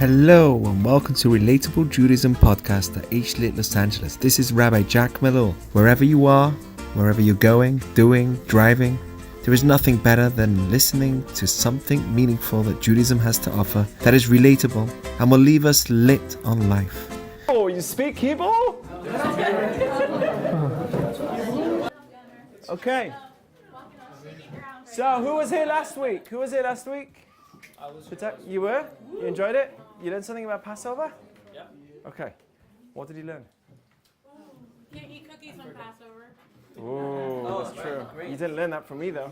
Hello and welcome to Relatable Judaism podcast at EP8 Los Angeles. This is Rabbi Jack Malul. Wherever you are, wherever you're going, doing, driving, there is nothing better than listening to something meaningful that Judaism has to offer that is relatable and will leave us lit on life. Oh, you speak Hebrew? Okay. So, who was here last week? You were? You enjoyed it? You learned something about Passover? Yeah. Okay. What did you learn? Can't eat cookies on Passover. Oh, that's true. Great. You didn't learn that from me, though.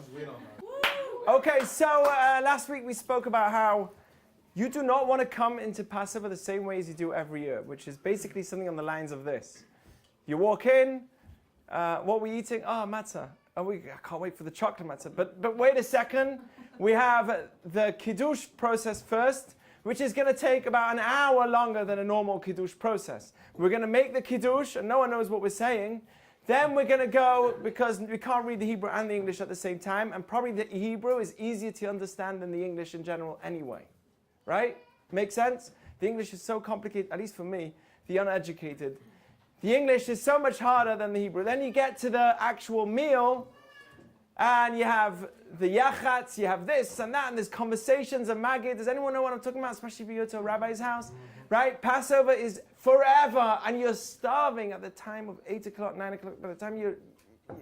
Okay, so last week we spoke about how you do not want to come into Passover the same way as you do every year, which is basically something on the lines of this. You walk in, what are we eating? Oh, matzah. Oh, I can't wait for the chocolate matzah. But wait a second. We have the kiddush process first, which is going to take about an hour longer than a normal kiddush process. We're going to make the kiddush, and no one knows what we're saying. Then we're going to go, because we can't read the Hebrew and the English at the same time, and probably the Hebrew is easier to understand than the English in general anyway. Right? Make sense? The English is so complicated, at least for me, the uneducated. The English is so much harder than the Hebrew. Then you get to the actual meal, and you have the yachatz, you have this and that, and there's conversations and magid. Does anyone know what I'm talking about, especially if you go to a rabbi's house? Right? Passover is forever, and you're starving at the time of 8 o'clock, 9 o'clock. By the time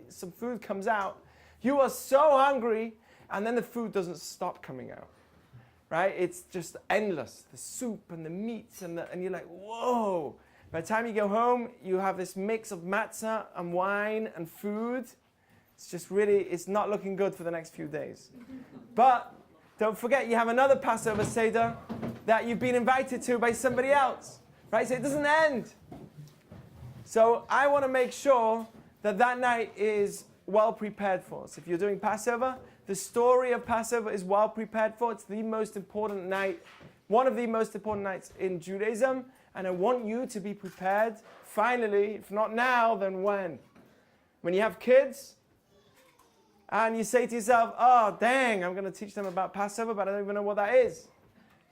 some food comes out, you are so hungry, and then the food doesn't stop coming out. Right? It's just endless. The soup and the meats, and you're like, whoa. By the time you go home, you have this mix of matzah and wine and food. It's just really, it's not looking good for the next few days. But don't forget, you have another Passover Seder that you've been invited to by somebody else. Right? So it doesn't end. So I want to make sure that that night is well prepared for us. If you're doing Passover, the story of Passover is well prepared for. It's the most important night, one of the most important nights in Judaism. And I want you to be prepared, finally, if not now, then when? When you have kids, and you say to yourself, oh, dang, I'm going to teach them about Passover, but I don't even know what that is.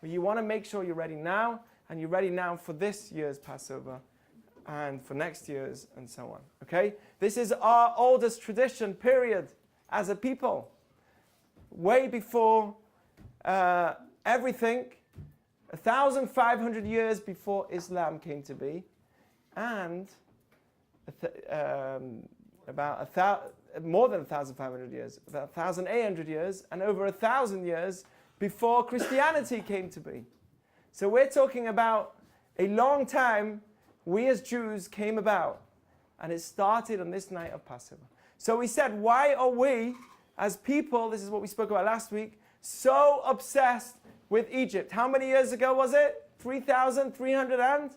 But you want to make sure you're ready now, and you're ready now for this year's Passover, and for next year's, and so on. Okay? This is our oldest tradition, period, as a people. Way before everything, 1,500 years before Islam came to be, and more than 1,500 years, about 1,800 years, and over 1,000 years before Christianity came to be. So we're talking about a long time we as Jews came about, and it started on this night of Passover. So we said, why are we, as people, this is what we spoke about last week, so obsessed with Egypt? How many years ago was it? 3,300 and?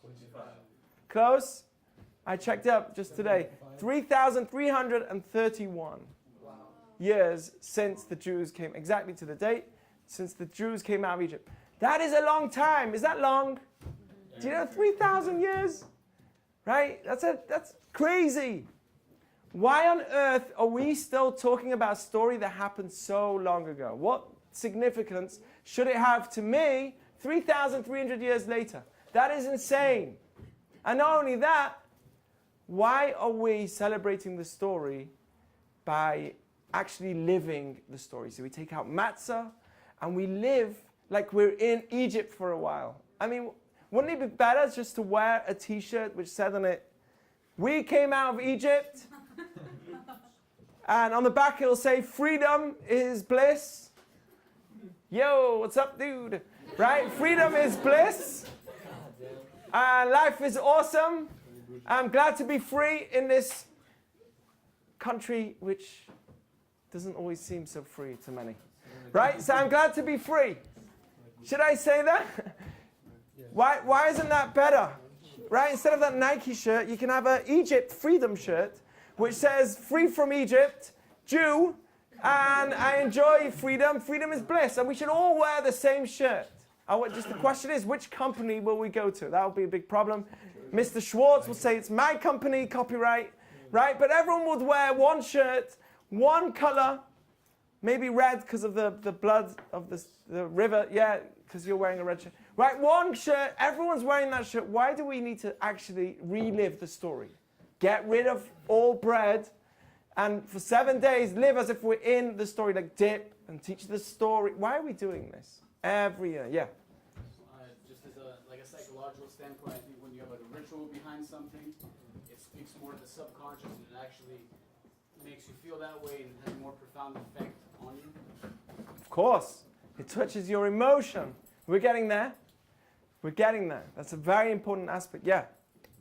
25. Close? I checked up just today. 3,331 years since the Jews came, exactly to the date, since the Jews came out of Egypt. That is a long time. Is that long? Do you know 3,000 years? Right? That's crazy. Why on earth are we still talking about a story that happened so long ago? What significance should it have to me 3,300 years later? That is insane. And not only that, why are we celebrating the story by actually living the story? So we take out matzah and we live like we're in Egypt for a while. I mean, wouldn't it be better just to wear a t-shirt which said on it, we came out of Egypt, and on the back it'll say, freedom is bliss. Yo, what's up, dude? Right? Freedom is bliss. Life is awesome. I'm glad to be free in this country which doesn't always seem so free to many. Right? So I'm glad to be free. Should I say that? Why isn't that better? Right? Instead of that Nike shirt, you can have an Egypt freedom shirt which says, free from Egypt, Jew, and I enjoy freedom. Freedom is bliss. And we should all wear the same shirt. Just the question is, which company will we go to? That will be a big problem. Mr. Schwartz will say, it's my company, copyright, right? But everyone would wear one shirt, one color, Maybe red because of the blood of the river. Yeah, because you're wearing a red shirt. Right, one shirt, everyone's wearing that shirt. Why do we need to actually relive the story? Get rid of all bread and for 7 days live as if we're in the story, like dip and teach the story. Why are we doing this every year? Yeah. Just as a psychological standpoint, I think when you have like a ritual behind something, it speaks more to the subconscious and it actually makes you feel that way and has a more profound effect on you. Of course. It touches your emotion. We're getting there. We're getting there. That's a very important aspect. Yeah.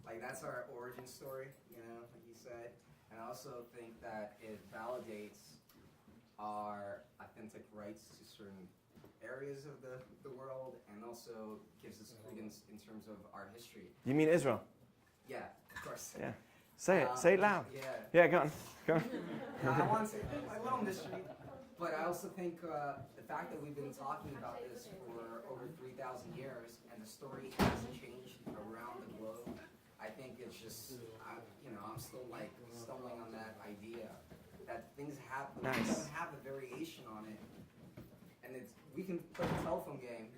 Like that's our origin story, you know, like you said. And I also think that it validates our authentic rights to certain areas of the world and also gives us credence in terms of our history. You mean Israel? Yeah, of course. Yeah. Say it. Say it loud. Yeah. Yeah, go on. Go on. I want to say a little mystery, but I also think the fact that we've been talking about this for over 3,000 years and the story hasn't changed around the globe, I think it's just, I'm still like stumbling on that idea that things have, Nice. it doesn't have a variation on it. And we can play a telephone game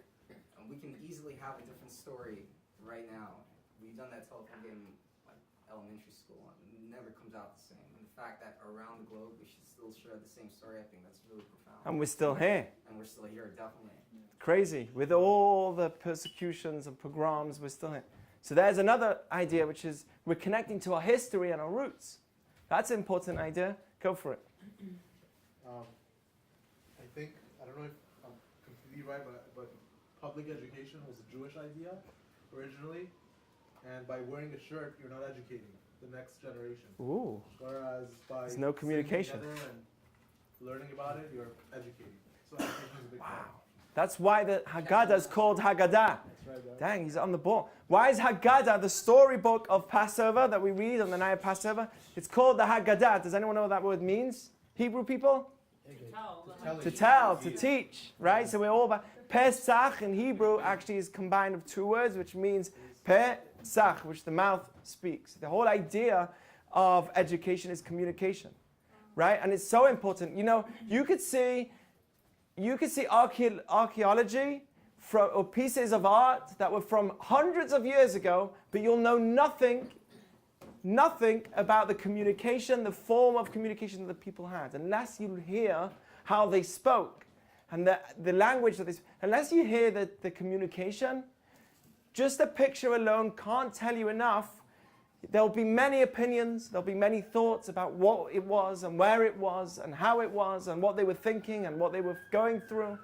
and we can easily have a different story right now. We've done that telephone game like elementary school and it never comes out the same. And the fact that around the globe we should still share the same story, I think that's really profound. And we're still here. And we're still here, definitely. Crazy. With all the persecutions and pogroms, we're still here. So there's another idea, which is we're connecting to our history and our roots. That's an important idea. Go for it. I think, I don't know if I'm completely right, but public education was a Jewish idea originally. And by wearing a shirt, you're not educating the next generation. Ooh. Whereas by There's no communication. sitting together and learning about it, you're educating. So education is a big part. That's why the Haggadah is called Haggadah. That's right, Dad. Dang, he's on the ball. Why is Haggadah, the storybook of Passover that we read on the night of Passover, it's called the Haggadah. Does anyone know what that word means? Hebrew people? To tell, to teach, right? So we're all about Pesach in Hebrew actually is combined of two words, which means Pesach, which the mouth speaks. The whole idea of education is communication, right? And it's so important. You know, you could see archaeology or pieces of art that were from hundreds of years ago, but you'll know nothing about the communication, the form of communication that the people had, unless you hear how they spoke and the language that they spoke. Unless you hear the communication, just a picture alone can't tell you enough. There'll be many opinions, there'll be many thoughts about what it was and where it was and how it was and what they were thinking and what they were going through.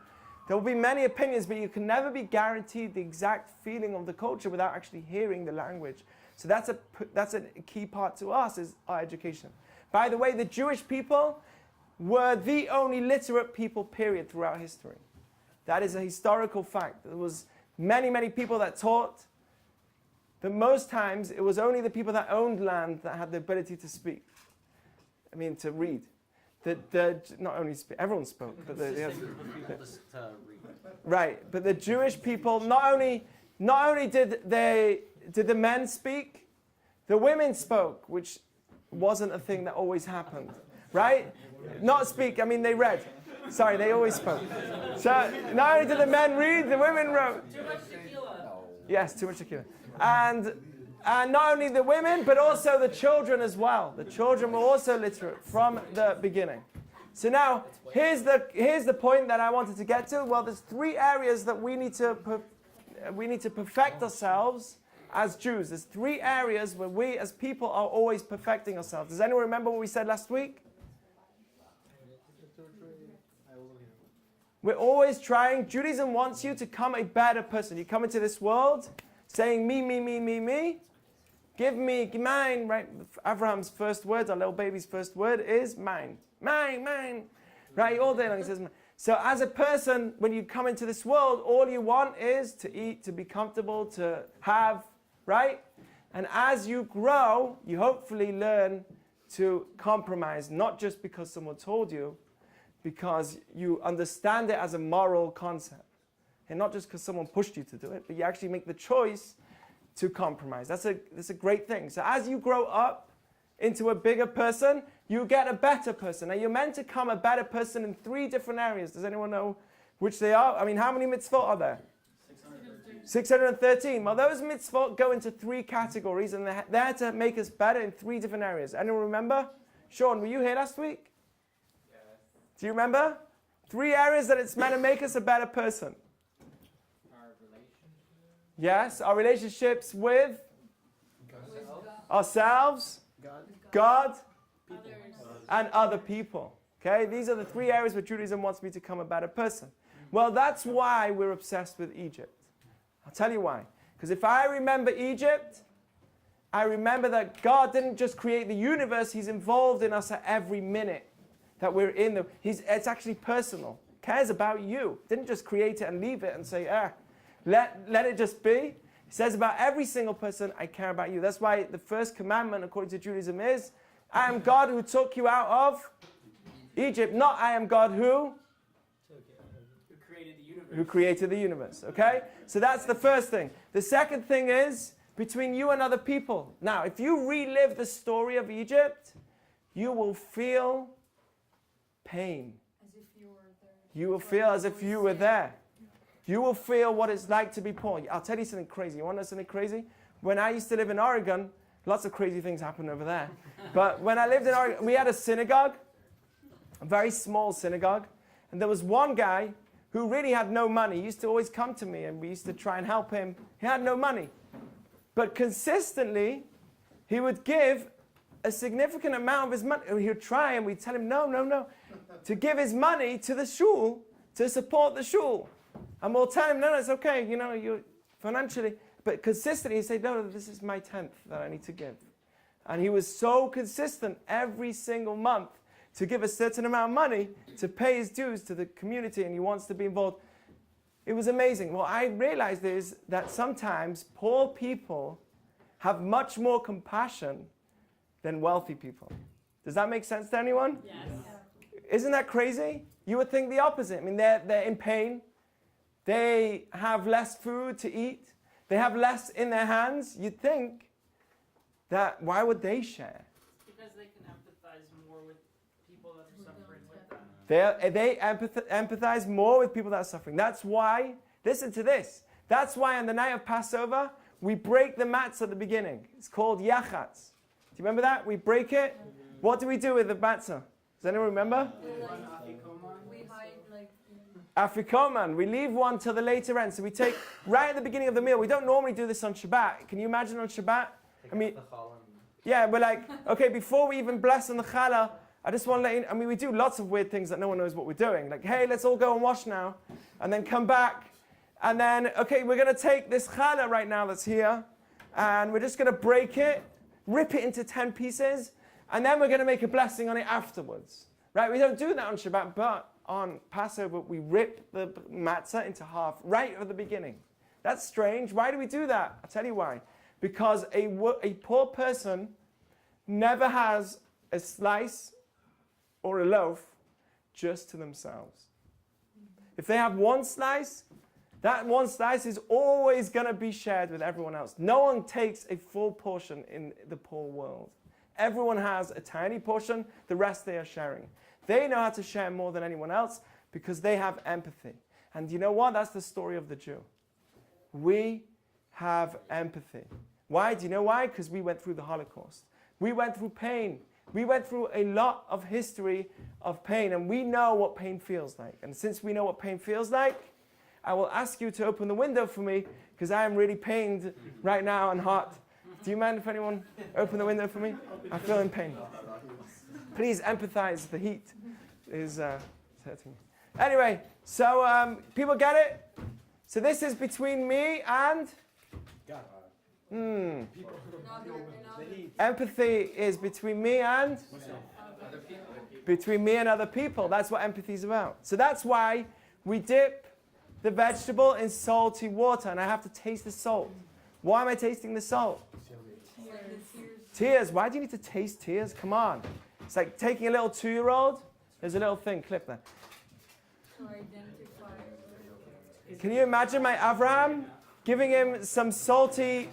There will be many opinions, but you can never be guaranteed the exact feeling of the culture without actually hearing the language. So that's a key part to us, is our education. By the way, the Jewish people were the only literate people, period, throughout history. That is a historical fact. There was many, many people that taught, but most times it was only the people that owned land that had the ability to speak. I mean, to read. Not only speak, everyone spoke, but right. But the Jewish people, not only did the men speak, the women spoke, which wasn't a thing that always happened, right? Not speak, I mean they read. Sorry, they always spoke. So not only did the men read, the women wrote. Too much tequila. Yes, too much tequila. And not only the women, but also the children as well. The children were also literate from the beginning. So now, here's the point that I wanted to get to. Well, there's 3 areas that we need to perfect ourselves as Jews. There's 3 areas where we as people are always perfecting ourselves. Does anyone remember what we said last week? We're always trying. Judaism wants you to become a better person. You come into this world saying me, me, me, me, me. Give me mine, right? Abraham's first words, our little baby's first word is mine. Mine, mine. Right? All day long he says mine. So as a person, when you come into this world, all you want is to eat, to be comfortable, to have, right? And as you grow, you hopefully learn to compromise, not just because someone told you, because you understand it as a moral concept. And not just because someone pushed you to do it, but you actually make the choice to compromise. That's a great thing. So as you grow up, into a bigger person, you get a better person. Now, you're meant to become a better person in 3 different areas. Does anyone know which they are? I mean, how many mitzvot are there? 613. Well, those mitzvot go into 3 categories, and they're there to make us better in 3 different areas. Anyone remember? Sean, were you here last week? Yes. Do you remember? 3 areas that it's meant to make us a better person. Our relationships. Yes, our relationships with ourselves, God, and other people. Okay, these are the 3 areas where Judaism wants me to become a better person. Well, that's why we're obsessed with Egypt. I'll tell you why. Because if I remember Egypt, I remember that God didn't just create the universe, He's involved in us at every minute that we're in. It's actually personal. Cares about you. Didn't just create it and leave it and say, let it just be. He says about every single person, I care about you. That's why the first commandment, according to Judaism, is, I am God who took you out of Egypt. Not I am God who created the universe. Okay? So that's the first thing. The second thing is between you and other people. Now, if you relive the story of Egypt, you will feel pain. As if you were there. You will feel as if you were there. You will feel what it's like to be poor. I'll tell you something crazy. You want to know something crazy? When I used to live in Oregon, lots of crazy things happened over there. But when I lived in Oregon, we had a synagogue, a very small synagogue. And there was one guy who really had no money. He used to always come to me, and we used to try and help him. He had no money. But consistently, he would give a significant amount of his money. He would try, and we'd tell him, no, to give his money to the shul, to support the shul. And we'll tell him, no, it's okay, you financially. But consistently, he'd say, no, this is my 10th that I need to give. And he was so consistent every single month to give a certain amount of money to pay his dues to the community, and he wants to be involved. It was amazing. What I realized is that sometimes poor people have much more compassion than wealthy people. Does that make sense to anyone? Yes. Isn't that crazy? You would think the opposite. I mean, they're in pain. They have less food to eat. They have less in their hands. You'd think that why would they share? Because they can empathize more with people that are suffering with them. They empathize more with people that are suffering. That's why, listen to this, that's why on the night of Passover, we break the matzah at the beginning. It's called yachatz. Do you remember that? We break it. What do we do with the matzah? Does anyone remember? We hide like... Afrikoman. We leave one till the later end. So we take, right at the beginning of the meal, we don't normally do this on Shabbat. Can you imagine on Shabbat? Yeah, we're like, okay, before we even bless on the challah, I just want to let you know, we do lots of weird things that no one knows what we're doing. Like, hey, let's all go and wash now, and then come back. And then, okay, we're going to take this challah right now that's here, and we're just going to break it, rip it into 10 pieces, and then we're going to make a blessing on it afterwards. Right? We don't do that on Shabbat, but on Passover, we rip the matzah into half right at the beginning. That's strange. Why do we do that? I'll tell you why. Because a poor person never has a slice or a loaf just to themselves. If they have one slice, that one slice is always going to be shared with everyone else. No one takes a full portion in the poor world. Everyone has a tiny portion, the rest they are sharing. They know how to share more than anyone else because they have empathy. And you know what? That's the story of the Jew. We have empathy. Why? Do you know why? Because we went through the Holocaust. We went through pain. We went through a lot of history of pain, and we know what pain feels like. And since we know what pain feels like, I will ask you to open the window for me because I am really pained right now and hot. Do you mind if anyone open the window for me? I feel in pain. Please empathize. The heat is hurting me. Anyway, so people get it? So this is between me and... Empathy is between me and... Between me and other people. That's what empathy is about. So that's why we dip the vegetable in salty water, and I have to taste the salt. Why am I tasting the salt? Tears. Why do you need to taste tears? Come on. It's like taking a little 2-year-old. There's a little thing, clip there. Can you imagine my Avraham giving him some salty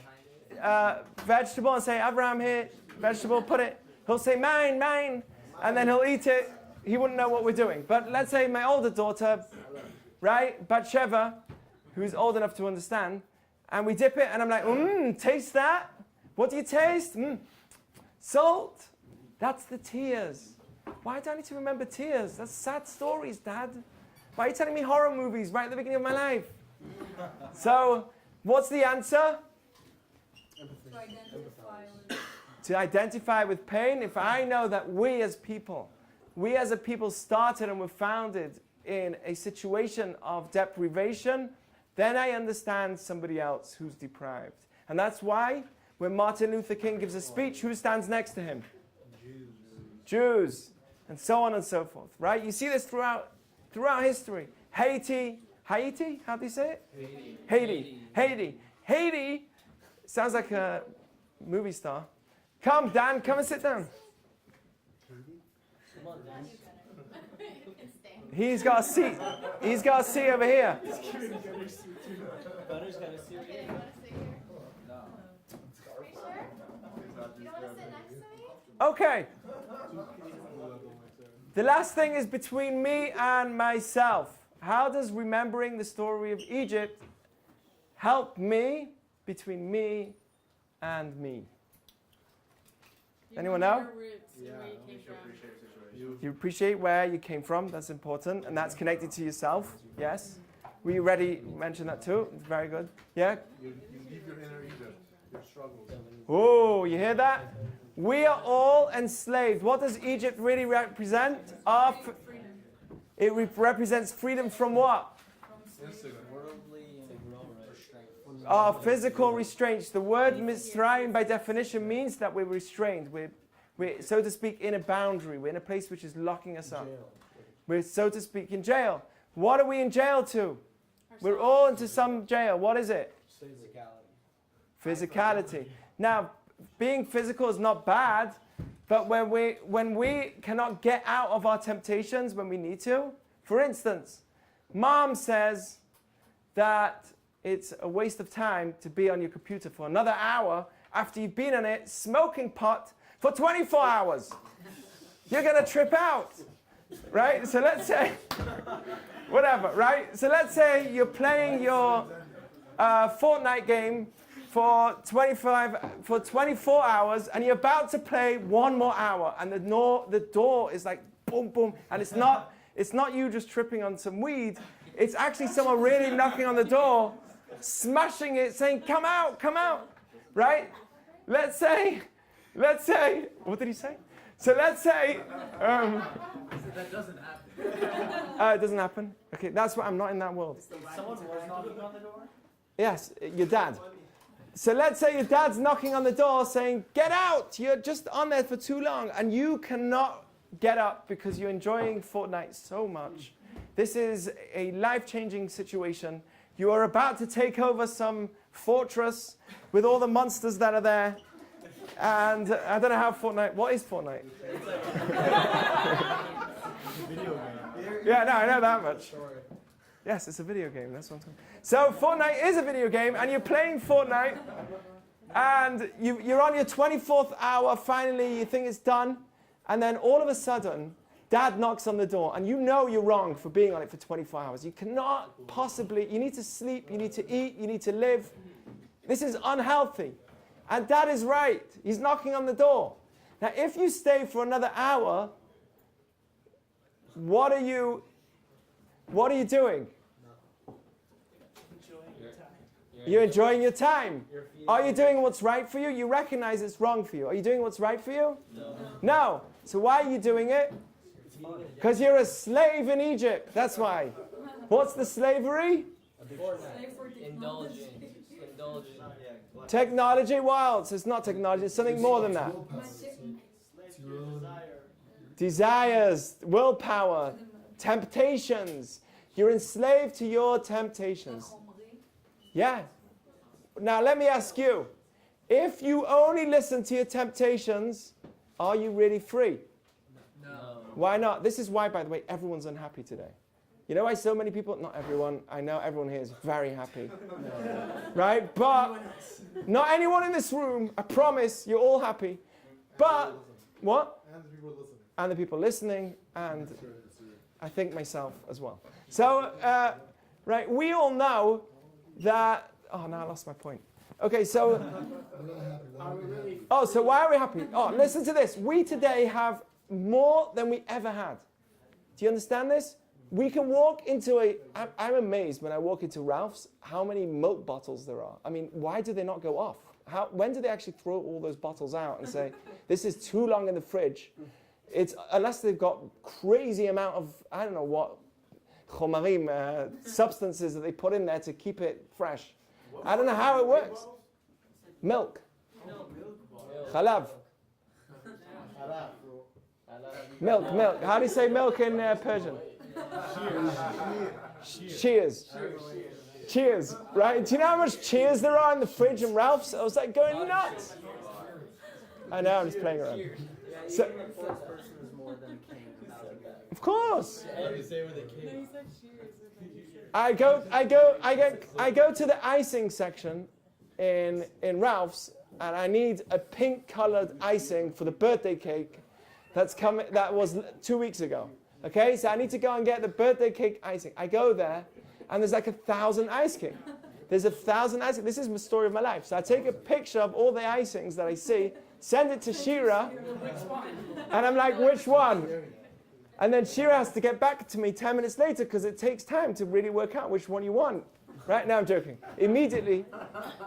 vegetable and say, Avraham, here, vegetable, put it He'll say, mine, mine, and then he'll eat it. He wouldn't know what we're doing. But let's say my older daughter, right, Bathsheba, who's old enough to understand, and we dip it, and I'm like, taste that. What do you taste? Salt. That's the tears. Why do I need to remember tears? That's sad stories, Dad. Why are you telling me horror movies right at the beginning of my life? So, what's the answer? To identify with pain. If I know that we as a people started and were founded in a situation of deprivation, then I understand somebody else who's deprived. And that's why when Martin Luther King gives a speech, who stands next to him? Jews. And so on and so forth, right? You see this throughout history. Haiti, how do you say it? Haiti. Sounds like a movie star. Come, Dan, come and sit down. He's got a seat. He's got a seat over here. Butter's got a seat here. Okay. The last thing is between me and myself. How does remembering the story of Egypt help me between me and me? Anyone know? You appreciate where you came from. That's important. And that's connected to yourself. Yes? Were you ready to mention that too? Very good. Yeah? You leave your inner Egypt, your struggles. Oh, you hear that? We are all enslaved. What does Egypt really represent? It represents freedom from what? Our physical restraints. The word Mitzrayim by definition means that we're restrained. We're, so to speak, in a boundary. We're in a place which is locking us up. We're, so to speak, in jail. What are we in jail to? We're all into some jail. What is it? Physicality. Now, being physical is not bad, but when we cannot get out of our temptations when we need to, for instance, Mom says that it's a waste of time to be on your computer for another hour after you've been on it smoking pot for 24 hours. You're going to trip out, right? So let's say, whatever, right? So let's say you're playing your Fortnite game for 24 hours, and you're about to play one more hour, and the door is like boom, boom, and it's not you just tripping on some weed. It's actually someone really knocking on the door, smashing it, saying, come out, right? Let's say, what did he say? So let's say, that doesn't happen. it doesn't happen. Okay, that's why I'm not in that world. Someone was knocking on the door? Yes, your dad. So let's say your dad's knocking on the door saying, get out, you're just on there for too long, and you cannot get up because you're enjoying Fortnite so much. This is a life-changing situation. You are about to take over some fortress with all the monsters that are there. And I don't know how what is Fortnite? Yeah, no, I know that much. Yes, it's a video game, that's what I'm talking about. So Fortnite is a video game, and you're playing Fortnite, and you're on your 24th hour, finally you think it's done, and then all of a sudden, Dad knocks on the door, and you know you're wrong for being on it for 24 hours. You cannot possibly, you need to sleep, you need to eat, you need to live. This is unhealthy. And Dad is right. He's knocking on the door. Now, if you stay for another hour, what are you doing? You're enjoying your time. Are you doing what's right for you? You recognize it's wrong for you. Are you doing what's right for you? No. So why are you doing it? Because you're a slave in Egypt. That's why. What's the slavery? Indulging. Technology. Well, it's not technology. It's something more than that. Desires, willpower, temptations. You're enslaved to your temptations. Yeah. Now let me ask you, if you only listen to your temptations, are you really free? No. Why not? This is why, by the way, everyone's unhappy today. You know why so many people, not everyone, I know everyone here is very happy. Right? But not anyone in this room, I promise you're all happy. But What? And the people listening. And the people listening, and I think myself as well. So, right, we all know that. Oh, now I lost my point. Okay, so. Oh, so why are we happy? Oh, listen to this. We today have more than we ever had. Do you understand this? We can walk into I'm amazed when I walk into Ralph's how many milk bottles there are. I mean, why do they not go off? When do they actually throw all those bottles out and say, this is too long in the fridge? It's unless they've got crazy amount of, I don't know what, chomarim, substances that they put in there to keep it fresh. I don't know how it works. Milk. Chalav. Milk. How do you say milk in Persian? Cheers. Right? Do you know how much cheers there are in the fridge in Ralph's? I was like going nuts. I know, I'm just playing around. So, of course. I go to the icing section in Ralph's, and I need a pink-colored icing for the birthday cake that was 2 weeks ago. Okay, so I need to go and get the birthday cake icing. I go there, and there's like 1,000 ice cream. There's 1,000 icing. This is the story of my life. So I take a picture of all the icings that I see, send it to Shira, and I'm like, which one? And then Shira has to get back to me 10 minutes later because it takes time to really work out which one you want. Right now I'm joking. Immediately.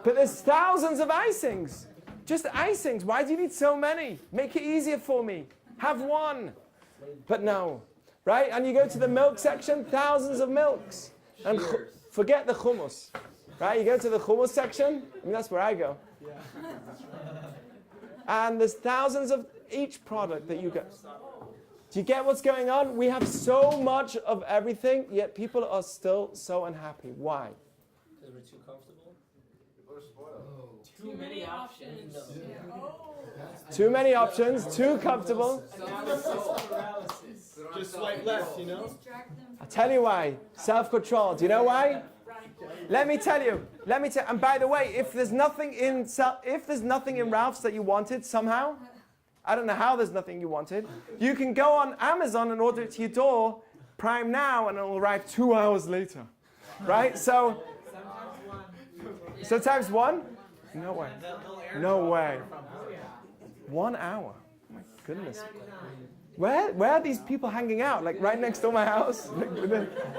But there's thousands of icings. Just icings. Why do you need so many? Make it easier for me. Have one. But no. Right? And you go to the milk section, thousands of milks. And forget the hummus. Right? You go to the hummus section. I mean, that's where I go. And there's thousands of each product that you get. Do you get what's going on? We have so much of everything, yet people are still so unhappy. Why? Because we're too comfortable? Too many options. Too many options, too comfortable. Just swipe left, you know? I'll tell you why. Self-control. Do you know why? Let me tell you. And by the way, if there's nothing in Ralph's that you wanted somehow, I don't know how there's nothing you wanted, you can go on Amazon and order it to your door, Prime Now, and it'll arrive 2 hours later. Right? So times one? No way. No way. 1 hour. Oh my goodness. Where are these people hanging out? Like right next to my house?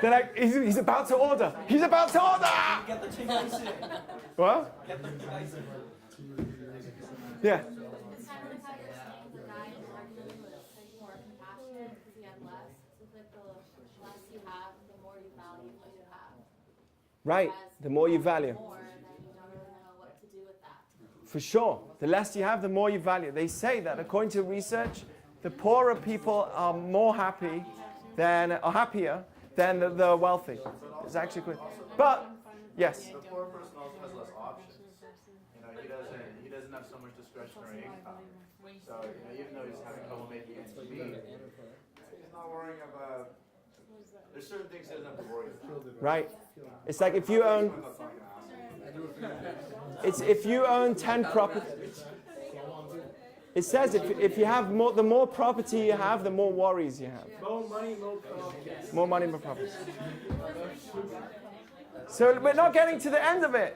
They're like, he's about to order. He's about to order! Get the chicken icing. What? Get the chicken icing. Yeah. It's kind of like how you're saying the guy in Arjun was like more compassionate because he had less. So it's like the less you have, the more you value what you have. Right. The more you value. More, then you don't really know what to do with that. For sure. The less you have, the more you value. They say that according to research, the poorer people are happier than the wealthy. It's actually good. But yes. The poor person also has less options. You know, he doesn't have so much discretionary income. So, you know, even though he's having trouble making ends meet, he's not worrying about. There's certain things he doesn't have to worry about. Right. It's like if you own. It's if you own 10 properties. It says if you have more, the more property you have, the more worries you have. More money, more problems. More money, more problems. So we're not getting to the end of it.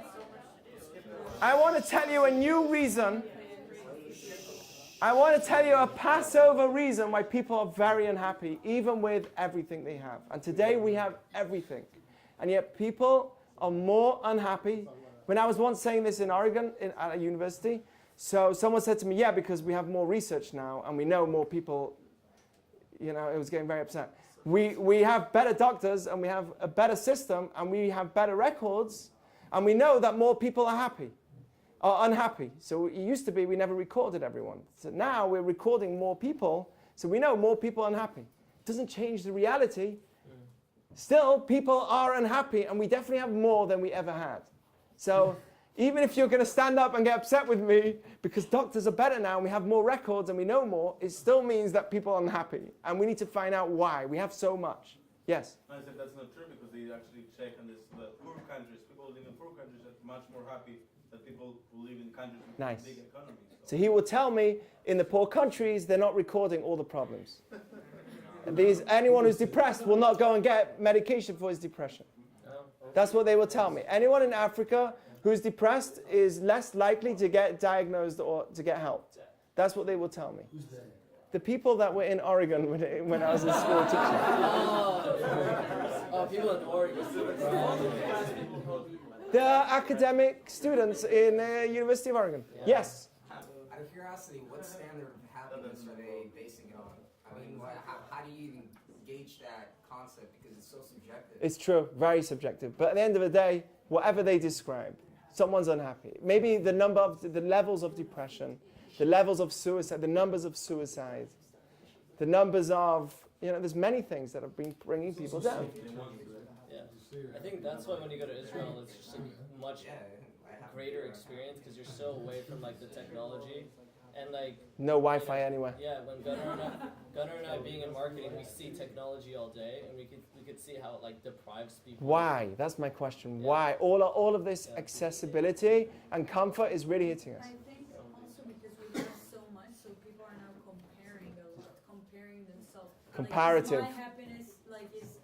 I want to tell you a new reason. I want to tell you a Passover reason why people are very unhappy, even with everything they have. And today we have everything. And yet people are more unhappy. When I was once saying this in Oregon at a university, so someone said to me, yeah, because we have more research now and we know more people, you know, it was getting very upset. We have better doctors and we have a better system and we have better records and we know that more people are unhappy. So it used to be we never recorded everyone. So now we're recording more people, so we know more people are unhappy. It doesn't change the reality. Still, people are unhappy and we definitely have more than we ever had. So even if you're going to stand up and get upset with me because doctors are better now and we have more records and we know more, it still means that people are unhappy. And we need to find out why. We have so much. Yes? I said that's not true because they actually check on this, the poor countries, people living in poor countries that much more happy than people who live in countries with Nice. big economies. So he will tell me in the poor countries they're not recording all the problems. Anyone who's depressed will not go and get medication for his depression. That's what they will tell me. Anyone in Africa who's depressed is less likely to get diagnosed or to get helped. That's what they will tell me. Who's that? The people that were in Oregon when I was in school teaching. Oh, people in Oregon. The academic students in University of Oregon. Yes. Out of curiosity, what standard of happiness are they basing it on? I mean, how do you even gauge that concept? Because it's so subjective. It's true, very subjective. But at the end of the day, whatever they describe, someone's unhappy. Maybe the levels of depression, the levels of suicide, the numbers of suicide, the numbers of, there's many things that have been bringing people down. Yeah. I think that's why when you go to Israel, it's just a much greater experience because you're so away from like the technology and like no Wi-Fi anywhere. Yeah, when Gunnar and I being in marketing, we see technology all day, and we could see how it like deprives people. Why? That's my question. Why? All of this accessibility and comfort is really hitting us. I think also because we have so much, so people are now comparing a lot, comparing themselves. Comparative. Like, my happiness is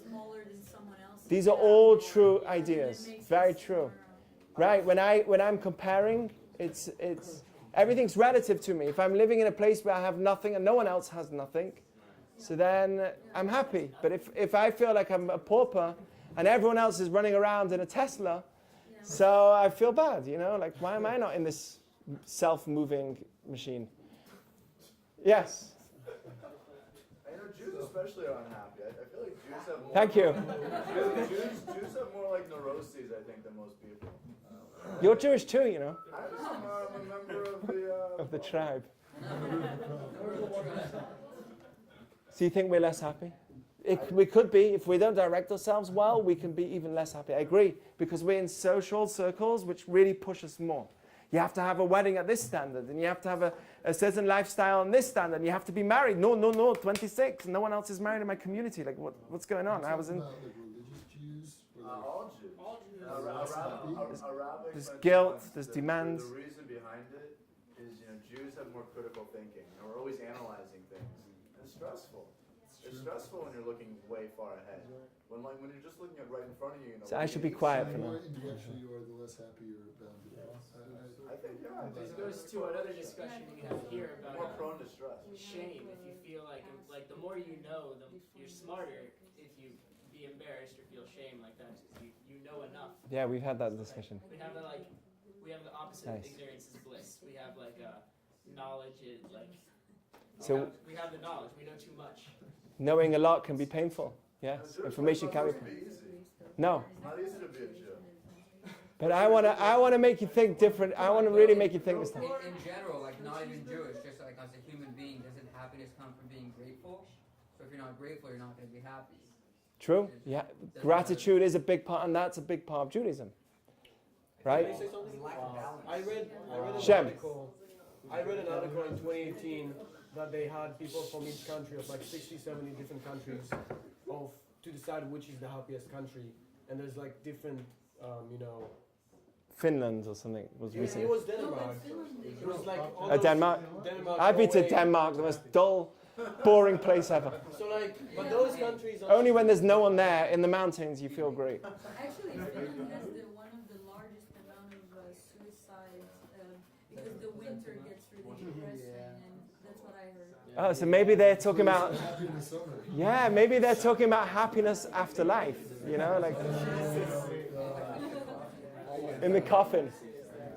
smaller than someone else's. These are all true ideas. Very true. Right? When I'm comparing, it's everything's relative to me. If I'm living in a place where I have nothing and no one else has nothing, so then I'm happy. But if I feel like I'm a pauper and everyone else is running around in a Tesla, so I feel bad, like why am I not in this self-moving machine? Yes. Jews especially are unhappy. I feel like Jews have more. Thank you. Jews have more like neuroses, I think, than most people. You're Jewish too, I'm a member of the tribe. So you think we're less happy? We could be. If we don't direct ourselves well, we can be even less happy. I agree, because we're in social circles which really push us more. You have to have a wedding at this standard, and you have to have a certain lifestyle on this standard, and you have to be married. No, 26. No one else is married in my community. Like, what's going on? I was in... All Jews. There's guilt, there's demand. The reason behind it is, Jews have more critical thinking, and we're always analyzing things. And it's stressful. It's stressful when you're looking way far ahead. When you're just looking at right in front of you. So I should be quiet for now. The more intellectual you are, the less happy you're bound to be. I think, This goes to another discussion we have here about more prone to stress. Shame. If you feel like the more you know, you're smarter. If you be embarrassed or feel shame like that, you know enough. Yeah, we've had that discussion. We have the opposite of ignorance is bliss. We have knowledge is So we have the knowledge. We know too much. Knowing a lot can be painful. Yes, information can be painful. No. Not easy to be a Jew. But I want to make you think different. I want to really make you think this time. In general, not even Jewish, just like as a human being, doesn't happiness come from being grateful? So if you're not grateful, you're not going to be happy. True. Yeah. Gratitude is a big part, and that's a big part of Judaism. Right? I read Shem. I read an article in 2018 that they had people from each country of 60, 70 different countries to decide which is the happiest country. And there's different, Finland or something was recently. It was Denmark. It was Denmark? I've been to Denmark, the most dull, boring place ever. So but those countries... Only when there's no one there in the mountains you feel great. Actually, Finland has one of the largest amount of suicides because the winter gets really depressing, and that's what I heard. Oh, so maybe they're talking about... Yeah, maybe they're talking about happiness after life, in the coffin.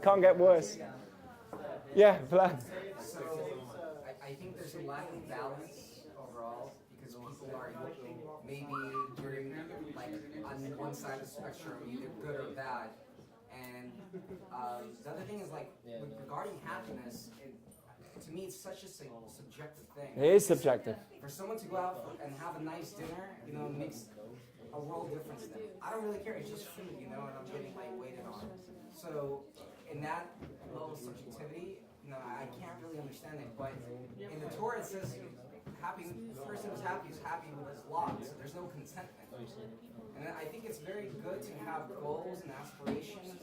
Can't get worse. Yeah, Vlad. So, I think there's a lack of balance overall because people are maybe during on one side of the spectrum, either good or bad. And the other thing is regarding happiness, to me it's such a subjective thing. It is subjective. For someone to go out and have a nice dinner, makes a world difference to them. I don't really care, it's just food, and I'm getting weighted on. So in that level of subjectivity, I can't really understand it. But in the Torah it says the person who's happy with his lot. So there's no contentment. And I think it's very good to have goals and aspirations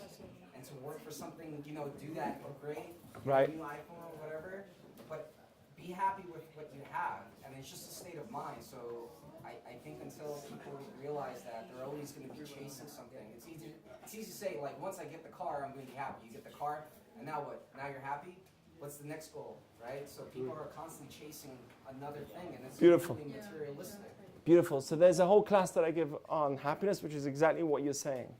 to work for something, you know, do that, great, Right. new iPhone or whatever, but be happy with what you have, and it's just a state of mind. So I think until people realize that they're always going to be chasing something, it's easy to say, like, once I get the car, I'm going to be happy. You get the car, and now what? Now you're happy? What's the next goal, right? So people are constantly chasing another thing, and it's Beautiful. really materialistic. Beautiful. So there's a whole class that I give on happiness, which is exactly what you're saying.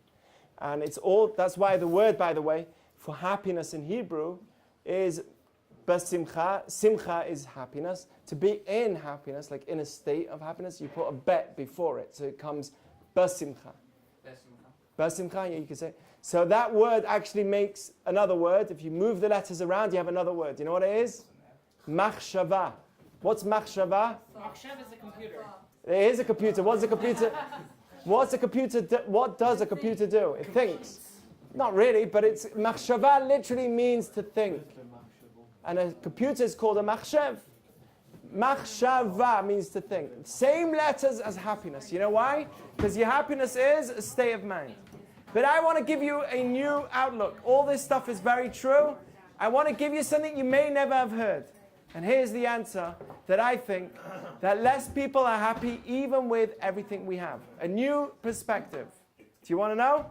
And it's all, that's why the word, by the way, for happiness in Hebrew is basimcha. Simcha is happiness. To be in happiness, like in a state of happiness, you put a bet before it. So it comes basimcha. Basimcha, yeah, you can say. So that word actually makes another word. If you move the letters around, you have another word. You know what it is? Machshava. What's machshava? Machshav is a computer. It is a computer. What's a computer? What does a computer do? It thinks. Not really, but it's machshava literally means to think. And a computer is called a machshev. Machshava means to think. Same letters as happiness. You know why? Because your happiness is a state of mind. But I want to give you a new outlook. All this stuff is very true. I want to give you something you may never have heard. And here's the answer that I think that less people are happy even with everything we have. A new perspective. Do you want to know?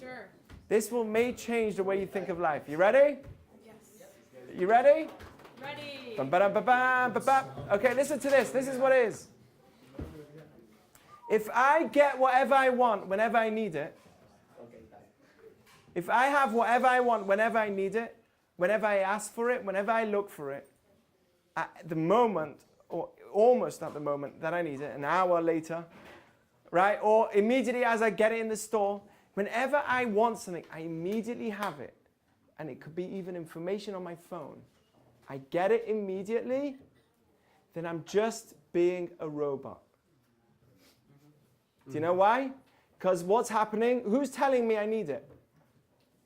Sure. This may change the way you think of life. You ready? Yes. You ready? Ready. Bum, ba-dum, ba-bam, ba-bam. Okay, listen to this. This is what it is. If I get whatever I want whenever I need it, if I have whatever I want whenever I need it, whenever I ask for it, whenever I look for it, at the moment, or almost at the moment that I need it, an hour later, right? Or immediately as I get it in the store, whenever I want something, I immediately have it. And it could be even information on my phone. I get it immediately, then I'm just being a robot. Do you know why? Because what's happening? Who's telling me I need it?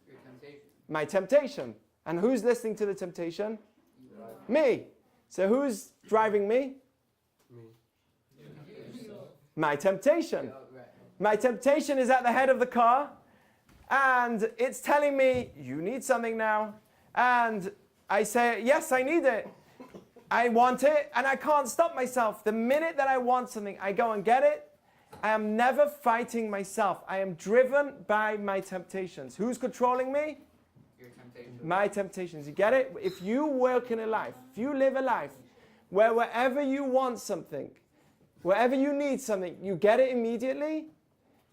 Your temptation. My temptation. And who's listening to the temptation? Me. So who's driving me? My temptation. My temptation is at the head of the car, and it's telling me, you need something now. And I say, yes, I need it. I want it, and I can't stop myself. The minute that I want something, I go and get it. I am never fighting myself. I am driven by my temptations. Who's controlling me? Your temptation. My temptations. You get it? If you work in a life, if you live a life where wherever you want something, wherever you need something, you get it immediately,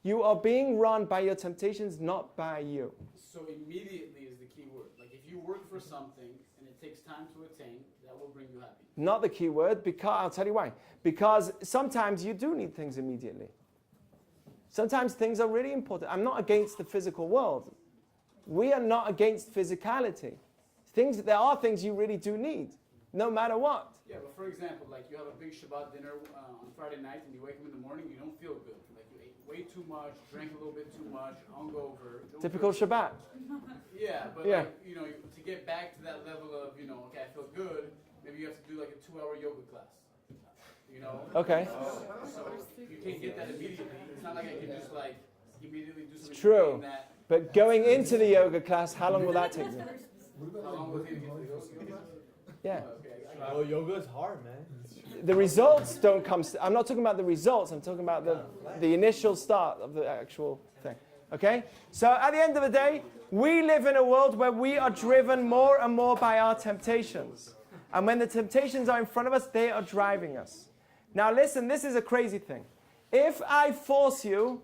you are being run by your temptations, not by you. So immediately is the key word. Like if you work for something and it takes time to attain, that will bring you happiness. Not the key word, because I'll tell you why. Because sometimes you do need things immediately. Sometimes things are really important. I'm not against the physical world. We are not against physicality. There are things you really do need, no matter what. Yeah, but for example, like you have a big Shabbat dinner on Friday night and you wake up in the morning, you don't feel good. Like you ate way too much, drank a little bit too much, hungover. Typical Shabbat. Yeah, but Yeah. like, you know, to get back to that level of, you know, okay, I feel good, maybe you have to do like a 2-hour yoga class. You know? Okay. So you can't get that immediately. It's not like I can just like immediately do something. True. That. But going into the yoga class, how long will that take you? How long will it take to get to the yoga class? Yeah. Oh, yoga is hard, man. The results don't come. I'm not talking about the results. I'm talking about the initial start of the actual thing. Okay? So at the end of the day, we live in a world where we are driven more and more by our temptations. And when the temptations are in front of us, they are driving us. Now listen, this is a crazy thing. If I force you,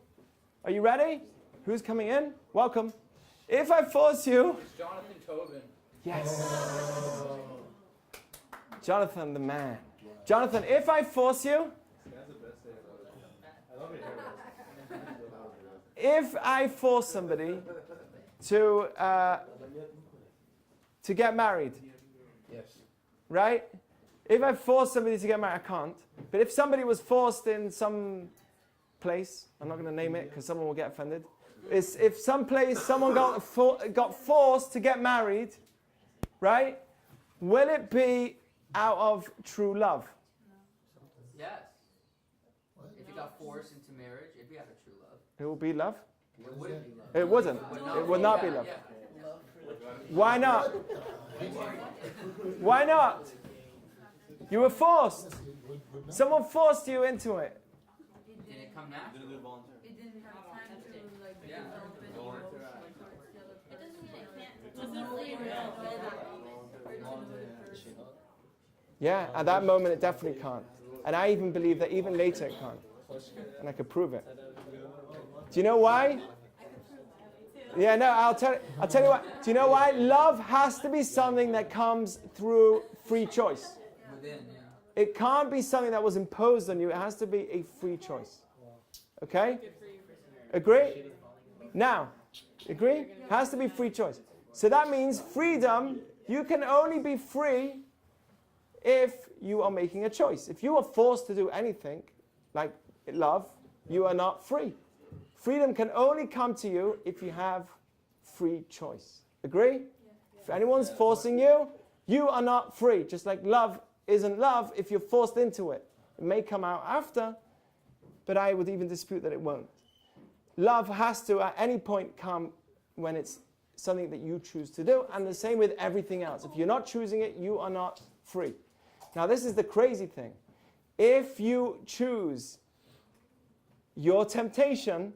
are you ready? Who's coming in? Welcome. If I force you... It's Jonathan Tobin. Yes. Jonathan, the man. Jonathan, if I force you... If I force somebody to get married, Yes. right? If I force somebody to get married, I can't. But if somebody was forced in some place, I'm not going to name it because someone will get offended. If some place someone got forced to get married, right? Will it be out of true love? Yes. If you got forced into marriage, it'd be out of true love. It will be love? It wouldn't be love. It wouldn't. It would not be love. Yeah. Why not? Why not? You were forced. Someone forced you into it. Did it come naturally? It didn't have time to like Yeah. develop any emotion towards the other It person. doesn't mean it can't. It doesn't mean it can't feel that moment. Yeah, at that moment it definitely can't. And I even believe that even later it can't. And I could prove it. Do you know why? Yeah, no, I'll tell you what. Do you know why? Love has to be something that comes through free choice. Within, yeah. It can't be something that was imposed on you. It has to be a free choice. Okay? Agree? Now, agree? Has to be free choice. So that means freedom, you can only be free if you are making a choice. If you are forced to do anything, like love, you are not free. Freedom can only come to you if you have free choice. Agree? If anyone's forcing you, you are not free. Just like love isn't love if you're forced into it. It may come out after, but I would even dispute that it won't. Love has to at any point come when it's something that you choose to do, and the same with everything else. If you're not choosing it, you are not free. Now this is the crazy thing. If you choose your temptation,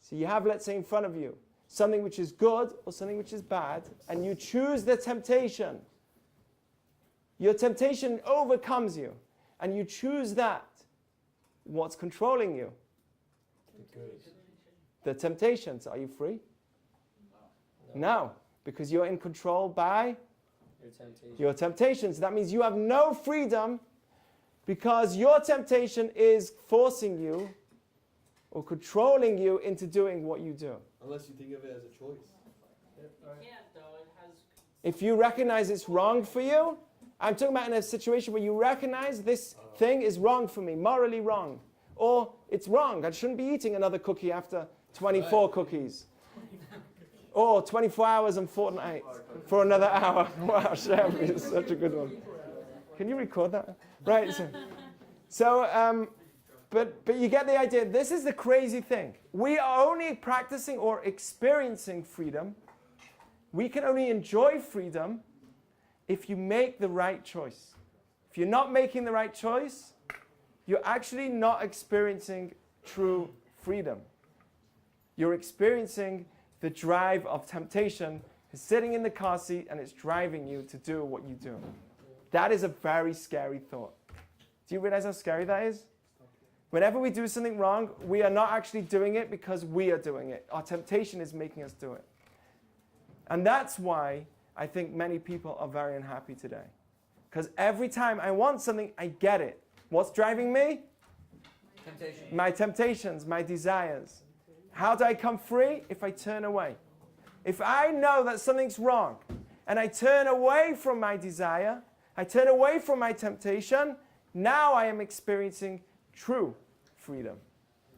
so you have, let's say, in front of you, something which is good or something which is bad, and you choose the temptation, your temptation overcomes you, and you choose that. What's controlling you? The temptations. Are you free? No, because you're in control by your temptations. That means you have no freedom because your temptation is forcing you or controlling you into doing what you do. Unless you think of it as a choice. If you recognize it's wrong for you, I'm talking about in a situation where you recognize this thing is wrong for me, morally wrong. Or it's wrong, I shouldn't be eating another cookie after 24 cookies. Or 24 hours and Fortnite for another hour. Wow, Shelby is such a good one. Can you record that? Right, but you get the idea. This is the crazy thing. We are only practicing or experiencing freedom. We can only enjoy freedom if you make the right choice. If you're not making the right choice, you're actually not experiencing true freedom. You're experiencing the drive of temptation, is sitting in the car seat and it's driving you to do what you do. That is a very scary thought. Do you realize how scary that is? Whenever we do something wrong, we are not actually doing it because we are doing it. Our temptation is making us do it. And that's why I think many people are very unhappy today. Because every time I want something, I get it. What's driving me? Temptation. My temptations, my desires. How do I come free? If I turn away. If I know that something's wrong and I turn away from my desire, I turn away from my temptation, now I am experiencing true freedom.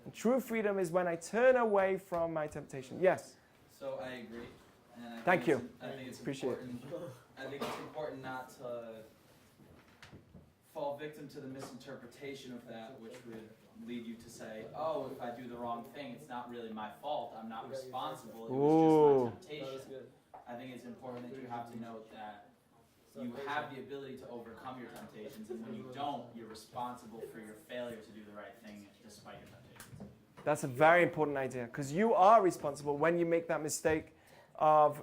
And true freedom is when I turn away from my temptation. Yes? So I agree. And I Thank you. I think it's Appreciate important. I think it's important not to fall victim to the misinterpretation of that, which would lead you to say, oh, if I do the wrong thing, it's not really my fault. I'm not responsible. It was just my temptation. I think it's important that you have to note that you have the ability to overcome your temptations, and when you don't, you're responsible for your failure to do the right thing despite your temptations. That's a very important idea, because you are responsible when you make that mistake of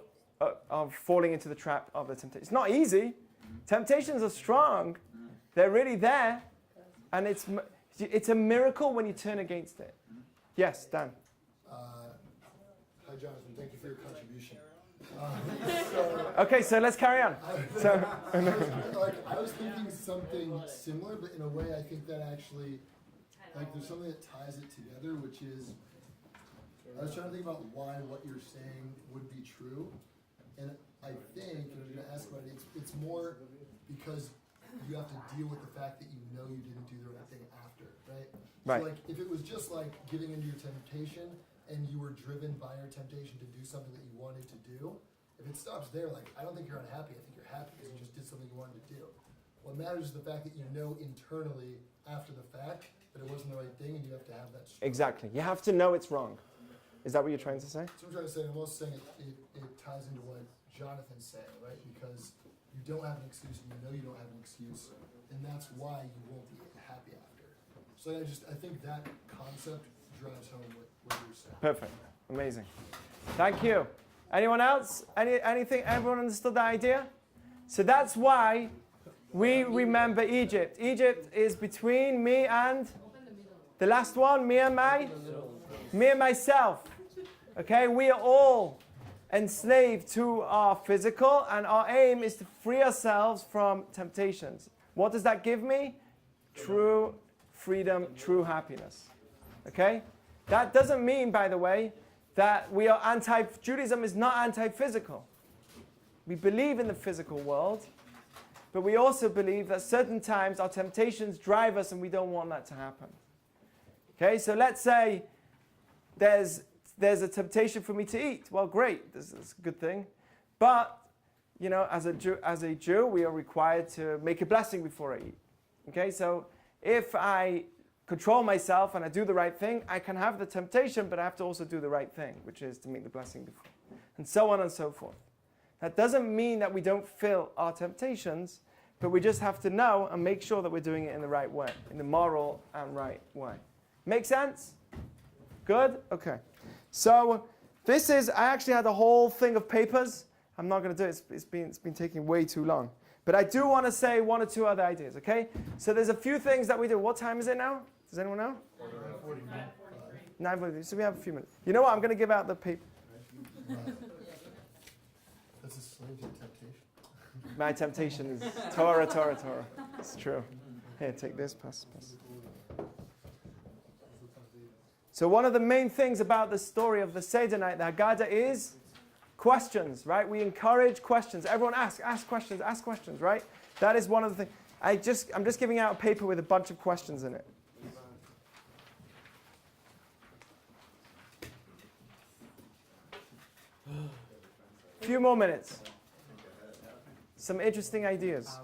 falling into the trap of the temptation. It's not easy. Temptations are strong. They're really there. And it's a miracle when you turn against it. Yes, Dan. Hi, Jonathan. Thank you for your contribution. Okay, so let's carry on. I was thinking something similar, but in a way I think that actually, there's something that ties it together, which is, I was trying to think about why what you're saying would be true, and I think, and I was going to ask about it, it's more because you have to deal with the fact that you know you didn't do the right thing after, right? Right. So if it was just like giving into your temptation, and you were driven by your temptation to do something that you wanted to do, if it stops there, I don't think you're unhappy, I think you're happy because you just did something you wanted to do. What matters is the fact that you know internally, after the fact, that it wasn't the right thing, and you have to have that struggle. Exactly. You have to know it's wrong. Is that what you're trying to say? So I'm trying to say, I'm also saying it ties into what Jonathan's saying, right? Because you don't have an excuse, and you know you don't have an excuse, and that's why you won't be happy after. So I think that concept drives home what you're saying. Perfect. Amazing. Thank you. Anyone else? Anything? Everyone understood that idea? So that's why we remember Egypt. Egypt is between me and the last one, me and myself. Okay, we are all enslaved to our physical, and our aim is to free ourselves from temptations. What does that give me? True freedom, true happiness. Okay? That doesn't mean, by the way, that we are Judaism is not anti-physical. We believe in the physical world, but we also believe that certain times our temptations drive us and we don't want that to happen. Okay, so let's say there's a temptation for me to eat. Well, great, this is a good thing. But, you know, as a Jew, we are required to make a blessing before I eat. Okay, so if I control myself and I do the right thing, I can have the temptation, but I have to also do the right thing, which is to make the blessing before. And so on and so forth. That doesn't mean that we don't feel our temptations, but we just have to know and make sure that we're doing it in the right way, in the moral and right way. Make sense? Good? Okay. So this is, I actually had a whole thing of papers. I'm not going to do it. It's been taking way too long. But I do want to say one or two other ideas, okay? So there's a few things that we do. What time is it now? Does anyone know? 9:40. So we have a few minutes. You know what? I'm going to give out the paper. That's a slave to temptation. My temptation is Torah. It's true. Here, take this. Pass. So one of the main things about the story of the Seder night, the Haggadah, is questions, right? We encourage questions. Everyone ask questions, right? That is one of the things. I'm just giving out a paper with a bunch of questions in it. A few more minutes. Some interesting ideas.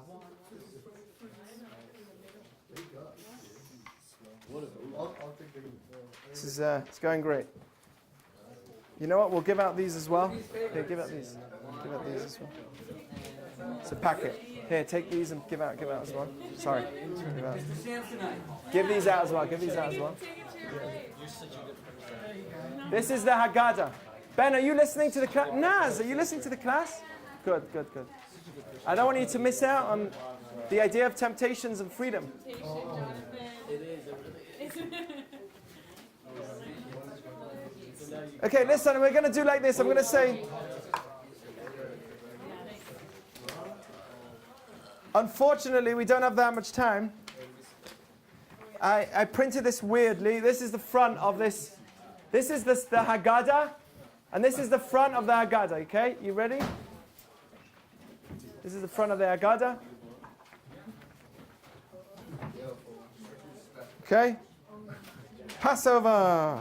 This is it's going great. You know what? We'll give out these as well. Here, give out these. Give out these as well. It's a packet. Here, take these and give out as well. Sorry. Give these out as well. This is the Haggadah. Ben, are you listening to the class? Naz, are you listening to the class? Good. I don't want you to miss out on the idea of temptations and freedom. Okay, listen, we're going to do like this. I'm going to say, unfortunately, we don't have that much time. I printed this weirdly. This is the front of this. This is the Haggadah, and this is the front of the Haggadah, okay? You ready? This is the front of the Haggadah. Okay? Passover.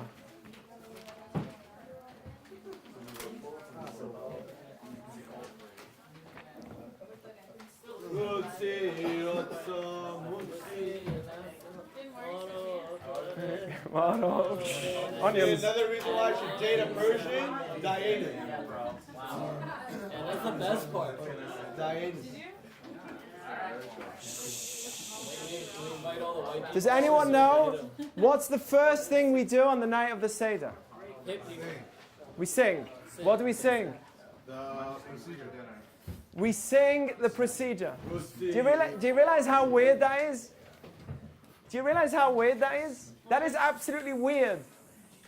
Onions. Another reason why I should date a Persian, Diana. And that's the best part. Diana. Does anyone know what's the first thing we do on the night of the Seder? We sing. What do we sing? The procedure. We sing the procedure. Do you realize how weird that is? That is absolutely weird.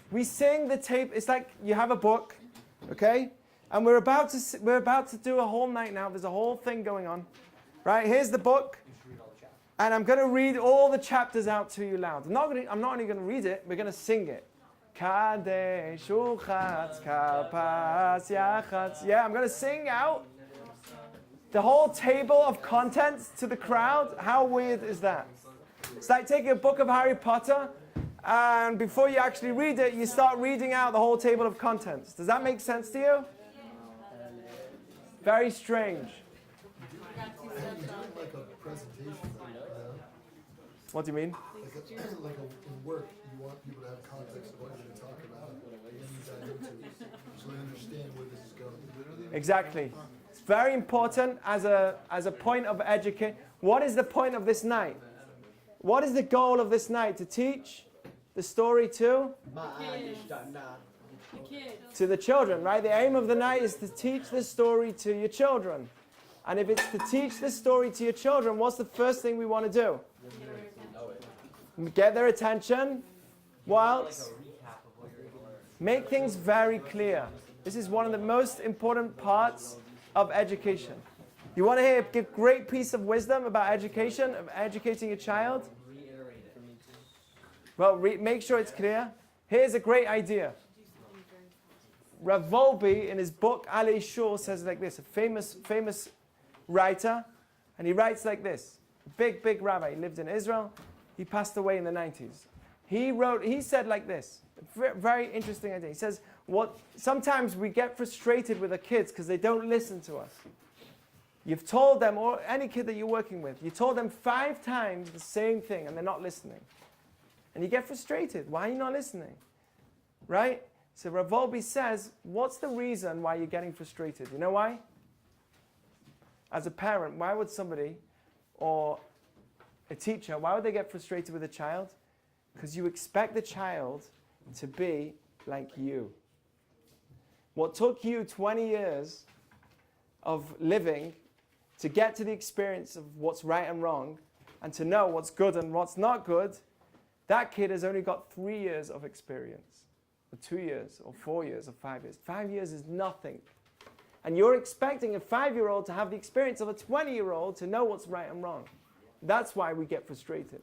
We sing the tape. It's like you have a book, okay? And we're about to do a whole night now. There's a whole thing going on. Right? Here's the book. And I'm going to read all the chapters out to you loud. I'm not only going to read it, we're going to sing it. Kadesh uchatz karpas yachatz. Yeah, I'm going to sing out the whole table of contents to the crowd. How weird is that? It's like taking a book of Harry Potter, and before you actually read it, you start reading out the whole table of contents. Does that make sense to you? Very strange. What do you mean? Like in work, you want people to have context of what you're going to talk about, and then you dive into it, so they understand where this is going. Exactly. It's very important as a point of education. What is the point of this night? What is the goal of this night? To teach the story to the children, right? The aim of the night is to teach the story to your children. And if it's to teach the story to your children, what's the first thing we want to do? Get their attention. What else? Make things very clear. This is one of the most important parts of education. You want to hear a great piece of wisdom about education, of educating a child? Well, make sure it's clear. Here's a great idea. Rav Volbe, in his book Ali Shur, says like this, a famous writer, and he writes like this. A big rabbi. He lived in Israel. He passed away in the 90s. He said like this, a very interesting idea. He says, sometimes we get frustrated with the kids because they don't listen to us. You've told them, or any kid that you're working with, you told them 5 times the same thing and they're not listening. And you get frustrated. Why are you not listening? Right? So Rav Volbe says, what's the reason why you're getting frustrated? You know why? As a parent, why would somebody, or a teacher, why would they get frustrated with a child? Because you expect the child to be like you. What took you 20 years of living to get to the experience of what's right and wrong, and to know what's good and what's not good, that kid has only got 3 years of experience, or 2 years, or 4 years, or 5 years. 5 years is nothing. And you're expecting a 5-year-old to have the experience of a 20-year-old to know what's right and wrong. That's why we get frustrated.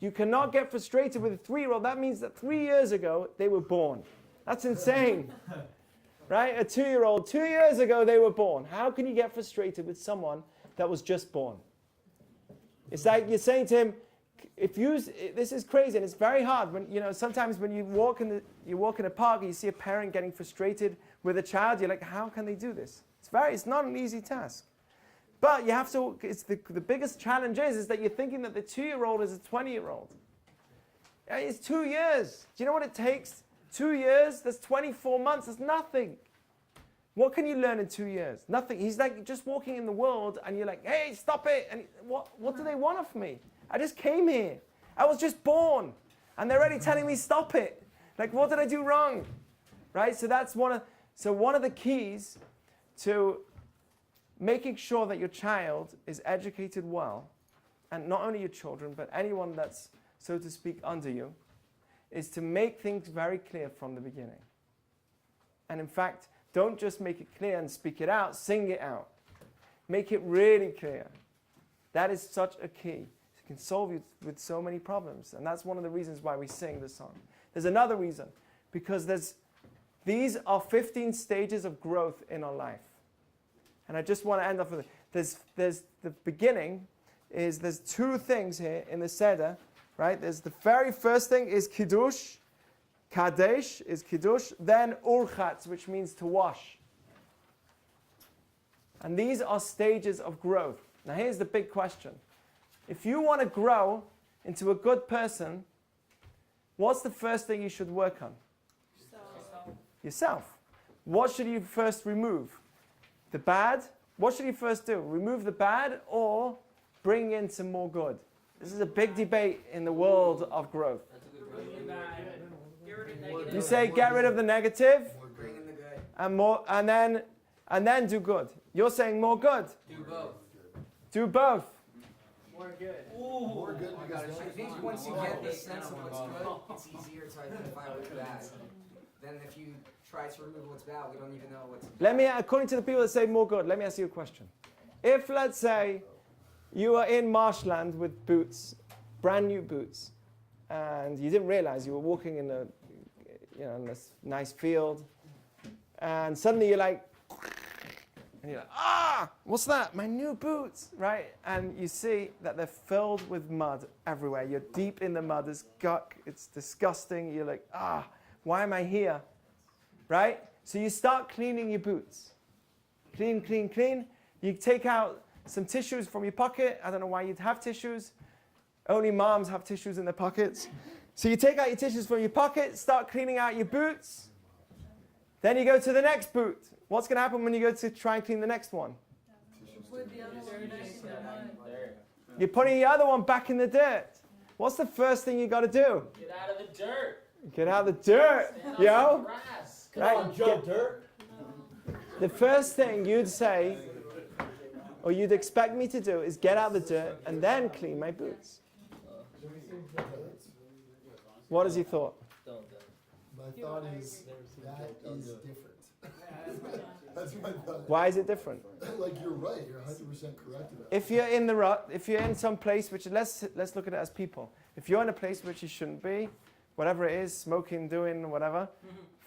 You cannot get frustrated with a 3-year-old. That means that 3 years ago, they were born. That's insane. Right? A 2-year-old, 2 years ago, they were born. How can you get frustrated with someone that was just born? It's like you're saying to him, this is crazy, and it's very hard. Sometimes when you walk in a park and you see a parent getting frustrated with a child, you're like, how can they do this? It's not an easy task. But you have to, the biggest challenge is that you're thinking that the 2-year-old is a 20-year-old. It's 2 years. Do you know what it takes? 2 years, that's 24 months, that's nothing. What can you learn in 2 years? Nothing. He's like just walking in the world and you're like, hey, stop it. And what do they want of me? I just came here. I was just born. And they're already telling me stop it. Like, what did I do wrong? Right? So that's one of the keys to making sure that your child is educated well, and not only your children, but anyone that's, so to speak, under you, is to make things very clear from the beginning. And in fact, don't just make it clear and speak it out, sing it out. Make it really clear. That is such a key. It can solve you with so many problems. And that's one of the reasons why we sing this song. There's another reason. Because these are 15 stages of growth in our life. And I just want to end off with it. There's the beginning there's 2 things here in the Seder, right? There's the very first thing is Kiddush. Kadesh is Kiddush. Then Urchatz, which means to wash. And these are stages of growth. Now here's the big question. If you want to grow into a good person, what's the first thing you should work on? Yourself. What should you first remove? The bad? What should you first do? Remove the bad or bring in some more good? This is a big debate in the world of growth. You say get rid of the negative and then do good. You're saying more good. Do both. More good. More good. I think once you get the sense of what's good, it's easier to identify what's bad. Then if you try to remove what's bad, we don't even know what's bad. According to the people that say more good, let me ask you a question. If, let's say, you are in marshland with boots, brand new boots, and you didn't realize you were walking in in this nice field, and suddenly you're like, what's that? My new boots, right? And you see that they're filled with mud everywhere. You're deep in the mud. It's disgusting. You're like, why am I here? Right? So you start cleaning your boots. Clean, clean, clean. You take out some tissues from your pocket. I don't know why you'd have tissues. Only moms have tissues in their pockets. So you take out your tissues from your pocket, start cleaning out your boots. Then you go to the next boot. What's going to happen when you go to try and clean the next one? Put the other one back in the mud. You're putting the other one back in the dirt. What's the first thing you got to do? Get out of the dirt. Get out of the dirt, yo. Right? Jump dirt. The first thing you'd say, or you'd expect me to do, is get out of the dirt and then clean my boots. What is your thought? My thought is that is different. That's my thought. Why is it different? Like you're right. You're 100% correct about it. If you're in the rut, if you're in some place which let's look at it as people. If you're in a place which you shouldn't be, whatever it is, smoking, doing whatever,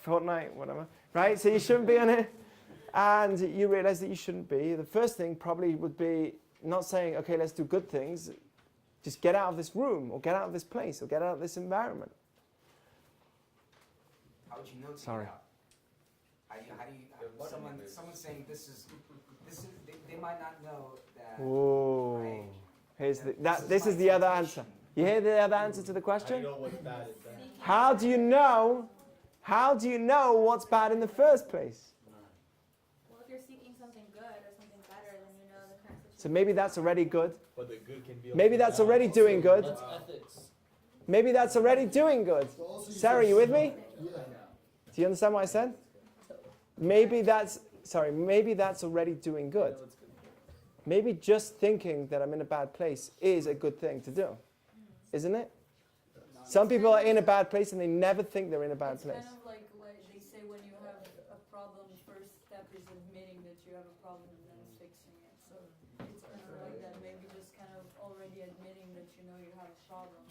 Fortnite, whatever, right? So you shouldn't be in it, and you realize that you shouldn't be. The first thing probably would be not saying, okay, let's do good things. Just get out of this room, or get out of this place, or get out of this environment. How would you know? Sorry. How do you someone saying this is they might not know that. Whoa. Right? This is the other answer. You hear the other answer to the question? I know what's bad is bad. How do you know what's bad in the first place? Well, if you're seeking something good or something better, then you know the current situation. So maybe that's already good. But the good can be Maybe that's already doing good. That's ethics. Maybe that's already doing good. Sarah, you with me? Yeah. Do you understand what I said? Maybe that's already doing good. Maybe just thinking that I'm in a bad place is a good thing to do. Isn't it? Some people are in a bad place and they never think they're in a bad place. It's kind of like what they say when you have a problem, the first step is admitting that you have a problem and then fixing it. So it's kind of like that, maybe just kind of already admitting that you know you have a problem.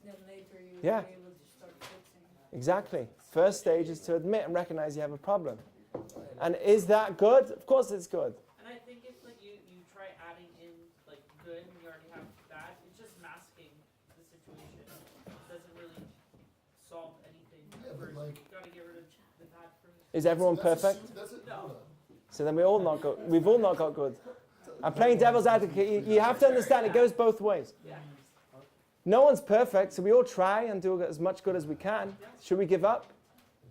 Then later you'll be able to start fixing it. Exactly. First stage is to admit and recognize you have a problem. And is that good? Of course it's good. And I think if like you try adding in like good and you already have bad, it's just masking the situation. It doesn't really solve anything. Yeah, but first. like, You gotta get rid of the bad first. Is everyone perfect? No. So then we've all not got good. I'm playing devil's advocate. You have to understand it goes both ways. Yeah. No one's perfect, so we all try and do as much good as we can. Should we give up?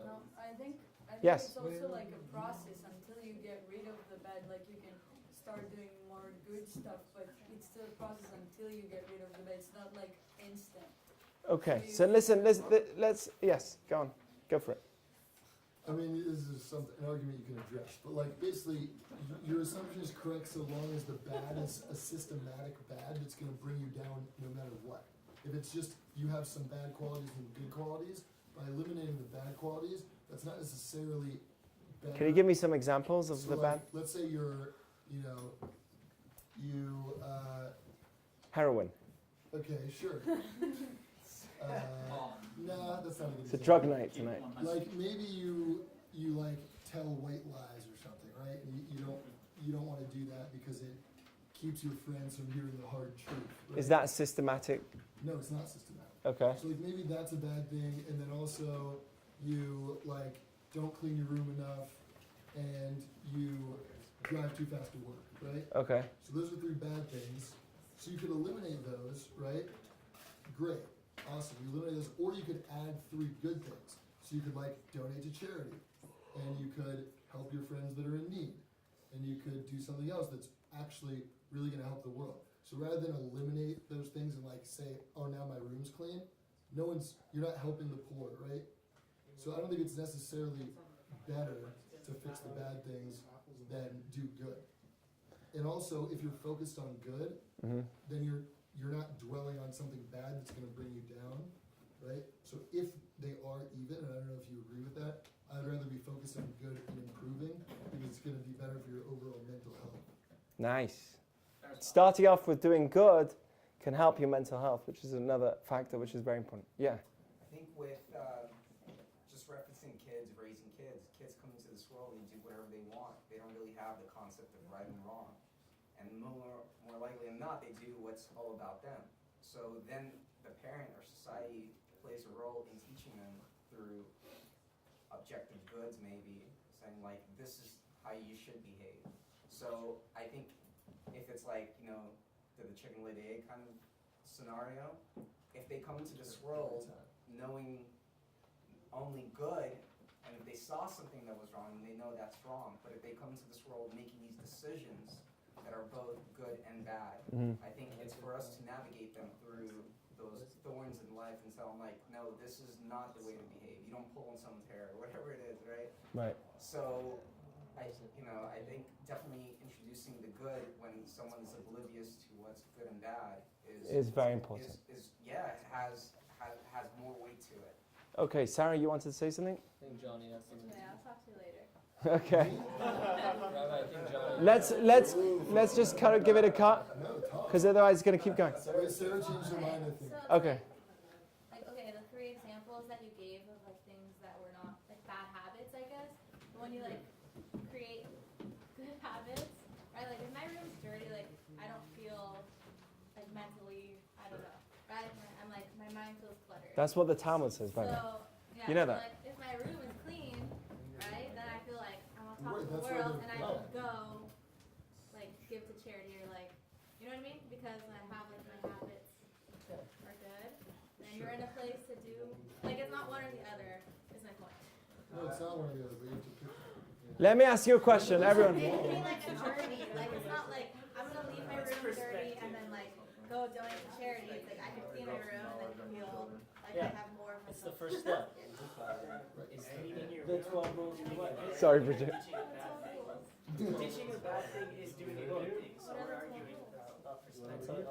No, I think Yes. it's also like a process until you get rid of the bad. Like you can start doing more good stuff, but it's still a process until you get rid of the bad. It's not like instant. Okay, so listen, let's yes, go on. Go for it. I mean, this is an argument you can address, but like basically, your assumption is correct so long as the bad is a systematic bad that's going to bring you down no matter what. If it's just you have some bad qualities and good qualities, by eliminating the bad qualities, that's not necessarily better. Can you give me some examples of So the like, bad? let's say you Heroin. okay, sure. Nah, that's not a good It's a example. drug night tonight. Like maybe you like tell white lies or something, right? And you don't want to do that because it keeps your friends from hearing the hard truth. Right? Is that systematic? No, it's not systematic. Okay. So like maybe that's a bad thing, and then also you like don't clean your room enough, and you drive too fast to work, right? Okay. So those are 3 bad things. So you could eliminate those, right? Great, awesome. You eliminate those, or you could add 3 good things. So you could like donate to charity, and you could help your friends that are in need, and you could do something else that's actually really going to help the world. So rather than eliminate those things and like say, oh, now my room's clean, you're not helping the poor, right? So I don't think it's necessarily better to fix the bad things than do good. And also, if you're focused on good, then you're not dwelling on something bad that's going to bring you down, right? So if they are even, and I don't know if you agree with that, I'd rather be focused on good and improving because it's going to be better for your overall mental health. Nice. Starting off with doing good can help your mental health, which is another factor which is very important. Yeah. I think with just referencing kids, raising kids come into this world and do whatever they want. They don't really have the concept of right and wrong. And more likely than not, they do what's all about them. So then the parent or society plays a role in teaching them through objective goods, maybe, saying like, this is how you should behave. So I think if it's like, the chicken lay the egg kind of scenario, if they come into this world knowing only good, and if they saw something that was wrong, they know that's wrong. But if they come into this world making these decisions that are both good and bad, I think it's for us to navigate them through those thorns in life and tell them, like, no, this is not the way to behave. You don't pull on someone's hair or whatever it is, right? Right. So, I think definitely introducing the good when someone's oblivious to what's good and bad is very important. Has more weight to it. Okay, Sarah, you wanted to say something? I think Johnny has something. Yeah, I'll talk to you later. Okay. Rabbi, I think Johnny. Let's just kind of give it a cut, because otherwise it's going to keep going. Sarah changed her mind, I think. Okay. Like, okay, the 3 examples that you gave of like things that were not like bad habits, I guess. But when you like create good habits, right? Like if my room's dirty, like I don't feel like mentally, I don't know, right? I'm like my mind feels cluttered. That's what the Talmud says, by the way. So yeah, You know so, that. like if my room is clean, right? Then I feel like I'm on top of the world, and I can go like give to charity or like, you know what I mean? Because I have like my habits are good. And you're in a place to do like it's not one or the other. Is my point. No, it's not one or the other, but you have to pick. Let me ask you a question, everyone. It can be like a journey. Like it's not like I'm gonna leave my room dirty and then like go donate to charity. It's like I can clean my room and then feel like I have more of myself. It's the first step. The 12 rules of what? Sorry, Bridget. Teaching a bad thing is doing a good thing. So we're arguing. I'll tell you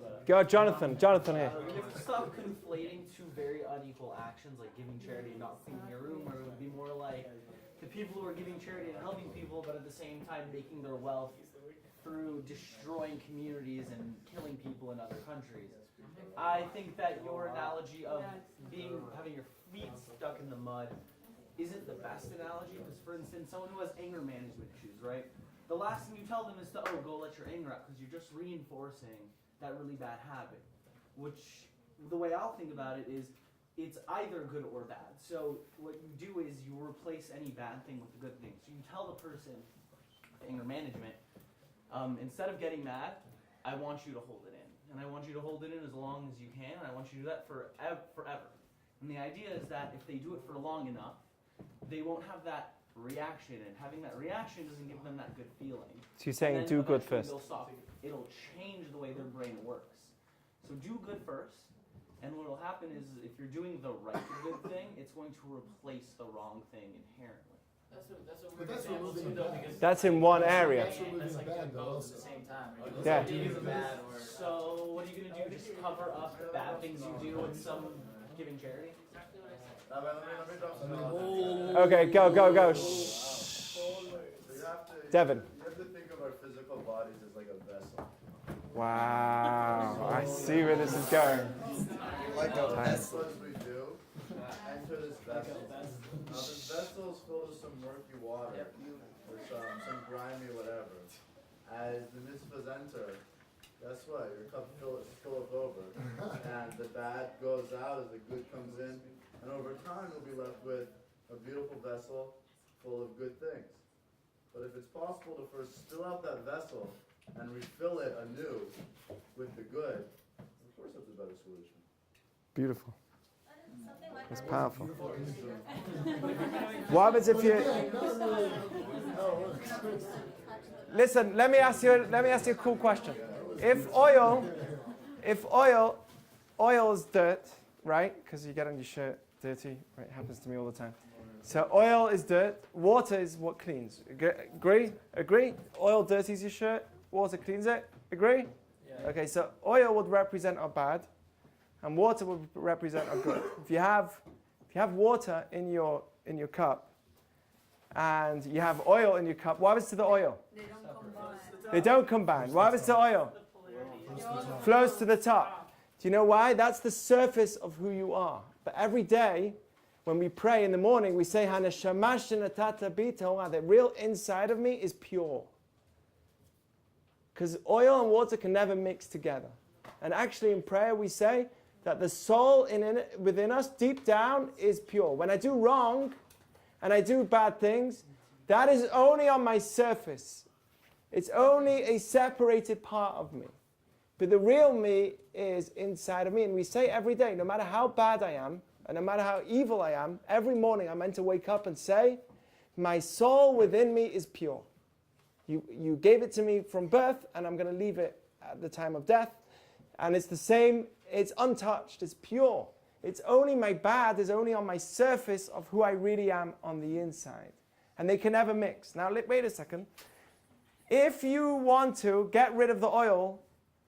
about it. Go, Jonathan here. We have to stop conflating two very unequal actions, like giving charity and not cleaning your room, or it would be more like the people who are giving charity and helping people, but at the same time making their wealth through destroying communities and killing people in other countries. I think that your analogy of having your feet stuck in the mud isn't the best analogy, because for instance, someone who has anger management issues, right? The last thing you tell them is to, go let your anger out, because you're just reinforcing that really bad habit. Which, the way I'll think about it is, it's either good or bad. So what you do is you replace any bad thing with a good thing. So you tell the person, anger management, instead of getting mad, I want you to hold it in. And I want you to hold it in as long as you can, and I want you to do that forever. And the idea is that if they do it for long enough, they won't have that reaction, and having that reaction doesn't give them that good feeling. So you're saying do good first. It'll change the way their brain works. So do good first, and what will happen is if you're doing the right good thing, it's going to replace the wrong thing inherently. That's a weird example too, though, because that's in one area. That's like doing both at the same time. Right? Yeah. So what are you going to do? Just cover up the bad things you do with some giving charity? Okay, go. Shh. Devin. You have to think of our physical bodies as like a vessel. Wow, I see where this is going. Like a vessel as we do, enter this vessel. Now this vessel is filled with some murky water, or some grimy whatever. As the mitzvahs enter, guess what? Your cup fills over. And the bad goes out as the good comes in. And over time, you'll be left with a beautiful vessel full of good things. But if it's possible to first spill out that vessel and refill it anew with the good, of course that's a better solution. Beautiful. Like it's powerful. What happens if you... Listen, let me ask you a cool question. If oil is dirt, right? Because you get on your shirt dirty, right? It happens to me all the time. So oil is dirt, water is what cleans. Agree? Oil dirties your shirt, water cleans it. Agree? Yeah. Okay, so oil would represent our bad, and water would represent our good. If you have water in your cup, and you have oil in your cup, what happens to the oil? They don't combine. What happens to oil? Flows to the top. Do you know why? That's the surface of who you are. But every day, when we pray in the morning, we say, the real inside of me is pure. Because oil and water can never mix together. And actually in prayer we say that the soul within us, deep down, is pure. When I do wrong and I do bad things, that is only on my surface. It's only a separated part of me. But the real me is inside of me. And we say every day, no matter how bad I am, and no matter how evil I am, every morning I'm meant to wake up and say, my soul within me is pure. You gave it to me from birth, and I'm going to leave it at the time of death. And it's the same, it's untouched, it's pure. It's only my bad is only on my surface of who I really am on the inside. And they can never mix. Now, wait a second. If you want to get rid of the oil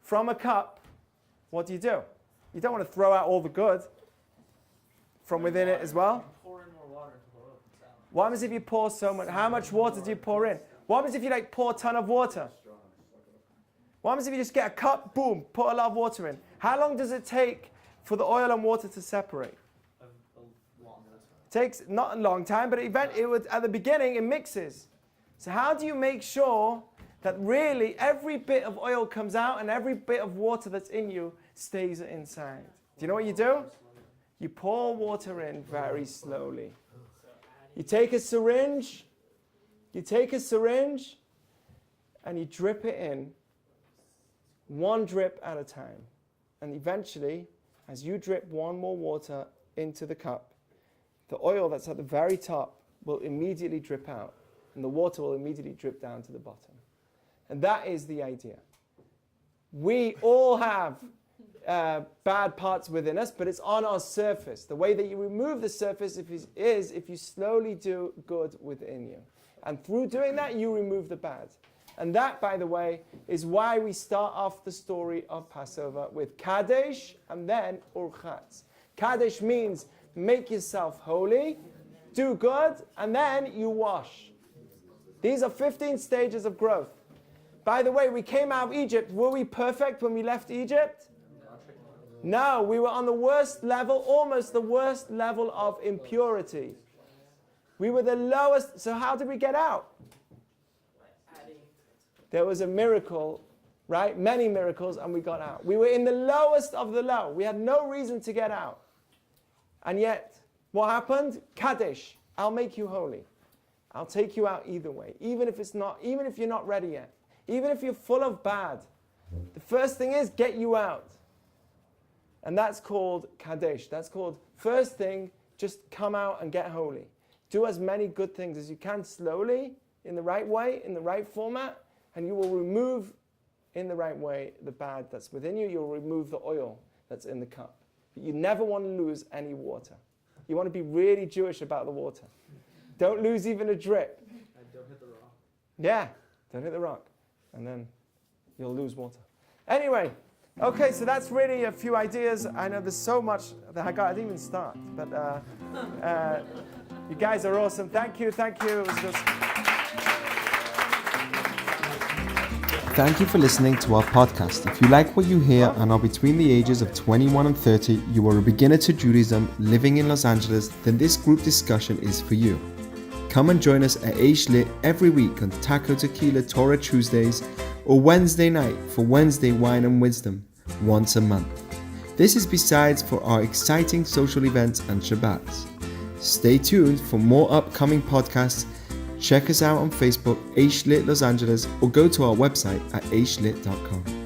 from a cup, what do? You don't want to throw out all the good from within it as well. Pour in more water to the oil comes out. What happens if you pour so much? How much water do you pour in? What happens if you pour a ton of water? What happens if you just get a cup, boom, put a lot of water in? How long does it take for the oil and water to separate? A long time. Takes not a long time, but at the beginning it mixes. So how do you make sure that really every bit of oil comes out and every bit of water that's in you stays inside? Do you know what you do? You pour water in very slowly. You take a syringe, and you drip it in, one drip at a time. And eventually, as you drip one more water into the cup, the oil that's at the very top will immediately drip out, and the water will immediately drip down to the bottom. And that is the idea. We all have bad parts within us, but it's on our surface. The way that you remove the surface is if you slowly do good within you. And through doing that, you remove the bad. And that, by the way, is why we start off the story of Passover with Kadesh and then Urchatz. Kadesh means make yourself holy, do good, and then you wash. These are 15 stages of growth. By the way, we came out of Egypt. Were we perfect when we left Egypt? No, we were on the worst level, almost the worst level of impurity. We were the lowest. So how did we get out? There was a miracle, right? Many miracles, and we got out. We were in the lowest of the low. We had no reason to get out. And yet, what happened? Kadesh, I'll make you holy. I'll take you out either way, even if you're not ready yet. Even if you're full of bad. The first thing is get you out. And that's called Kadesh. That's called, first thing, just come out and get holy. Do as many good things as you can slowly, in the right way, in the right format, and you will remove, in the right way, the bad that's within you. You'll remove the oil that's in the cup. But you never want to lose any water. You want to be really Jewish about the water. Don't lose even a drip. And don't hit the rock. Yeah, don't hit the rock. And then you'll lose water. Anyway, okay, so that's really a few ideas. I know there's so much that I didn't even start. But you guys are awesome. Thank you. It was just... Thank you for listening to our podcast. If you like what you hear and are between the ages of 21 and 30, you are a beginner to Judaism living in Los Angeles, then this group discussion is for you. Come and join us at EP8 every week on Taco Tequila Torah Tuesdays or Wednesday night for Wednesday Wine and Wisdom once a month. This is besides for our exciting social events and Shabbats. Stay tuned for more upcoming podcasts. Check us out on Facebook, EP8 Los Angeles, or go to our website at EP8.com.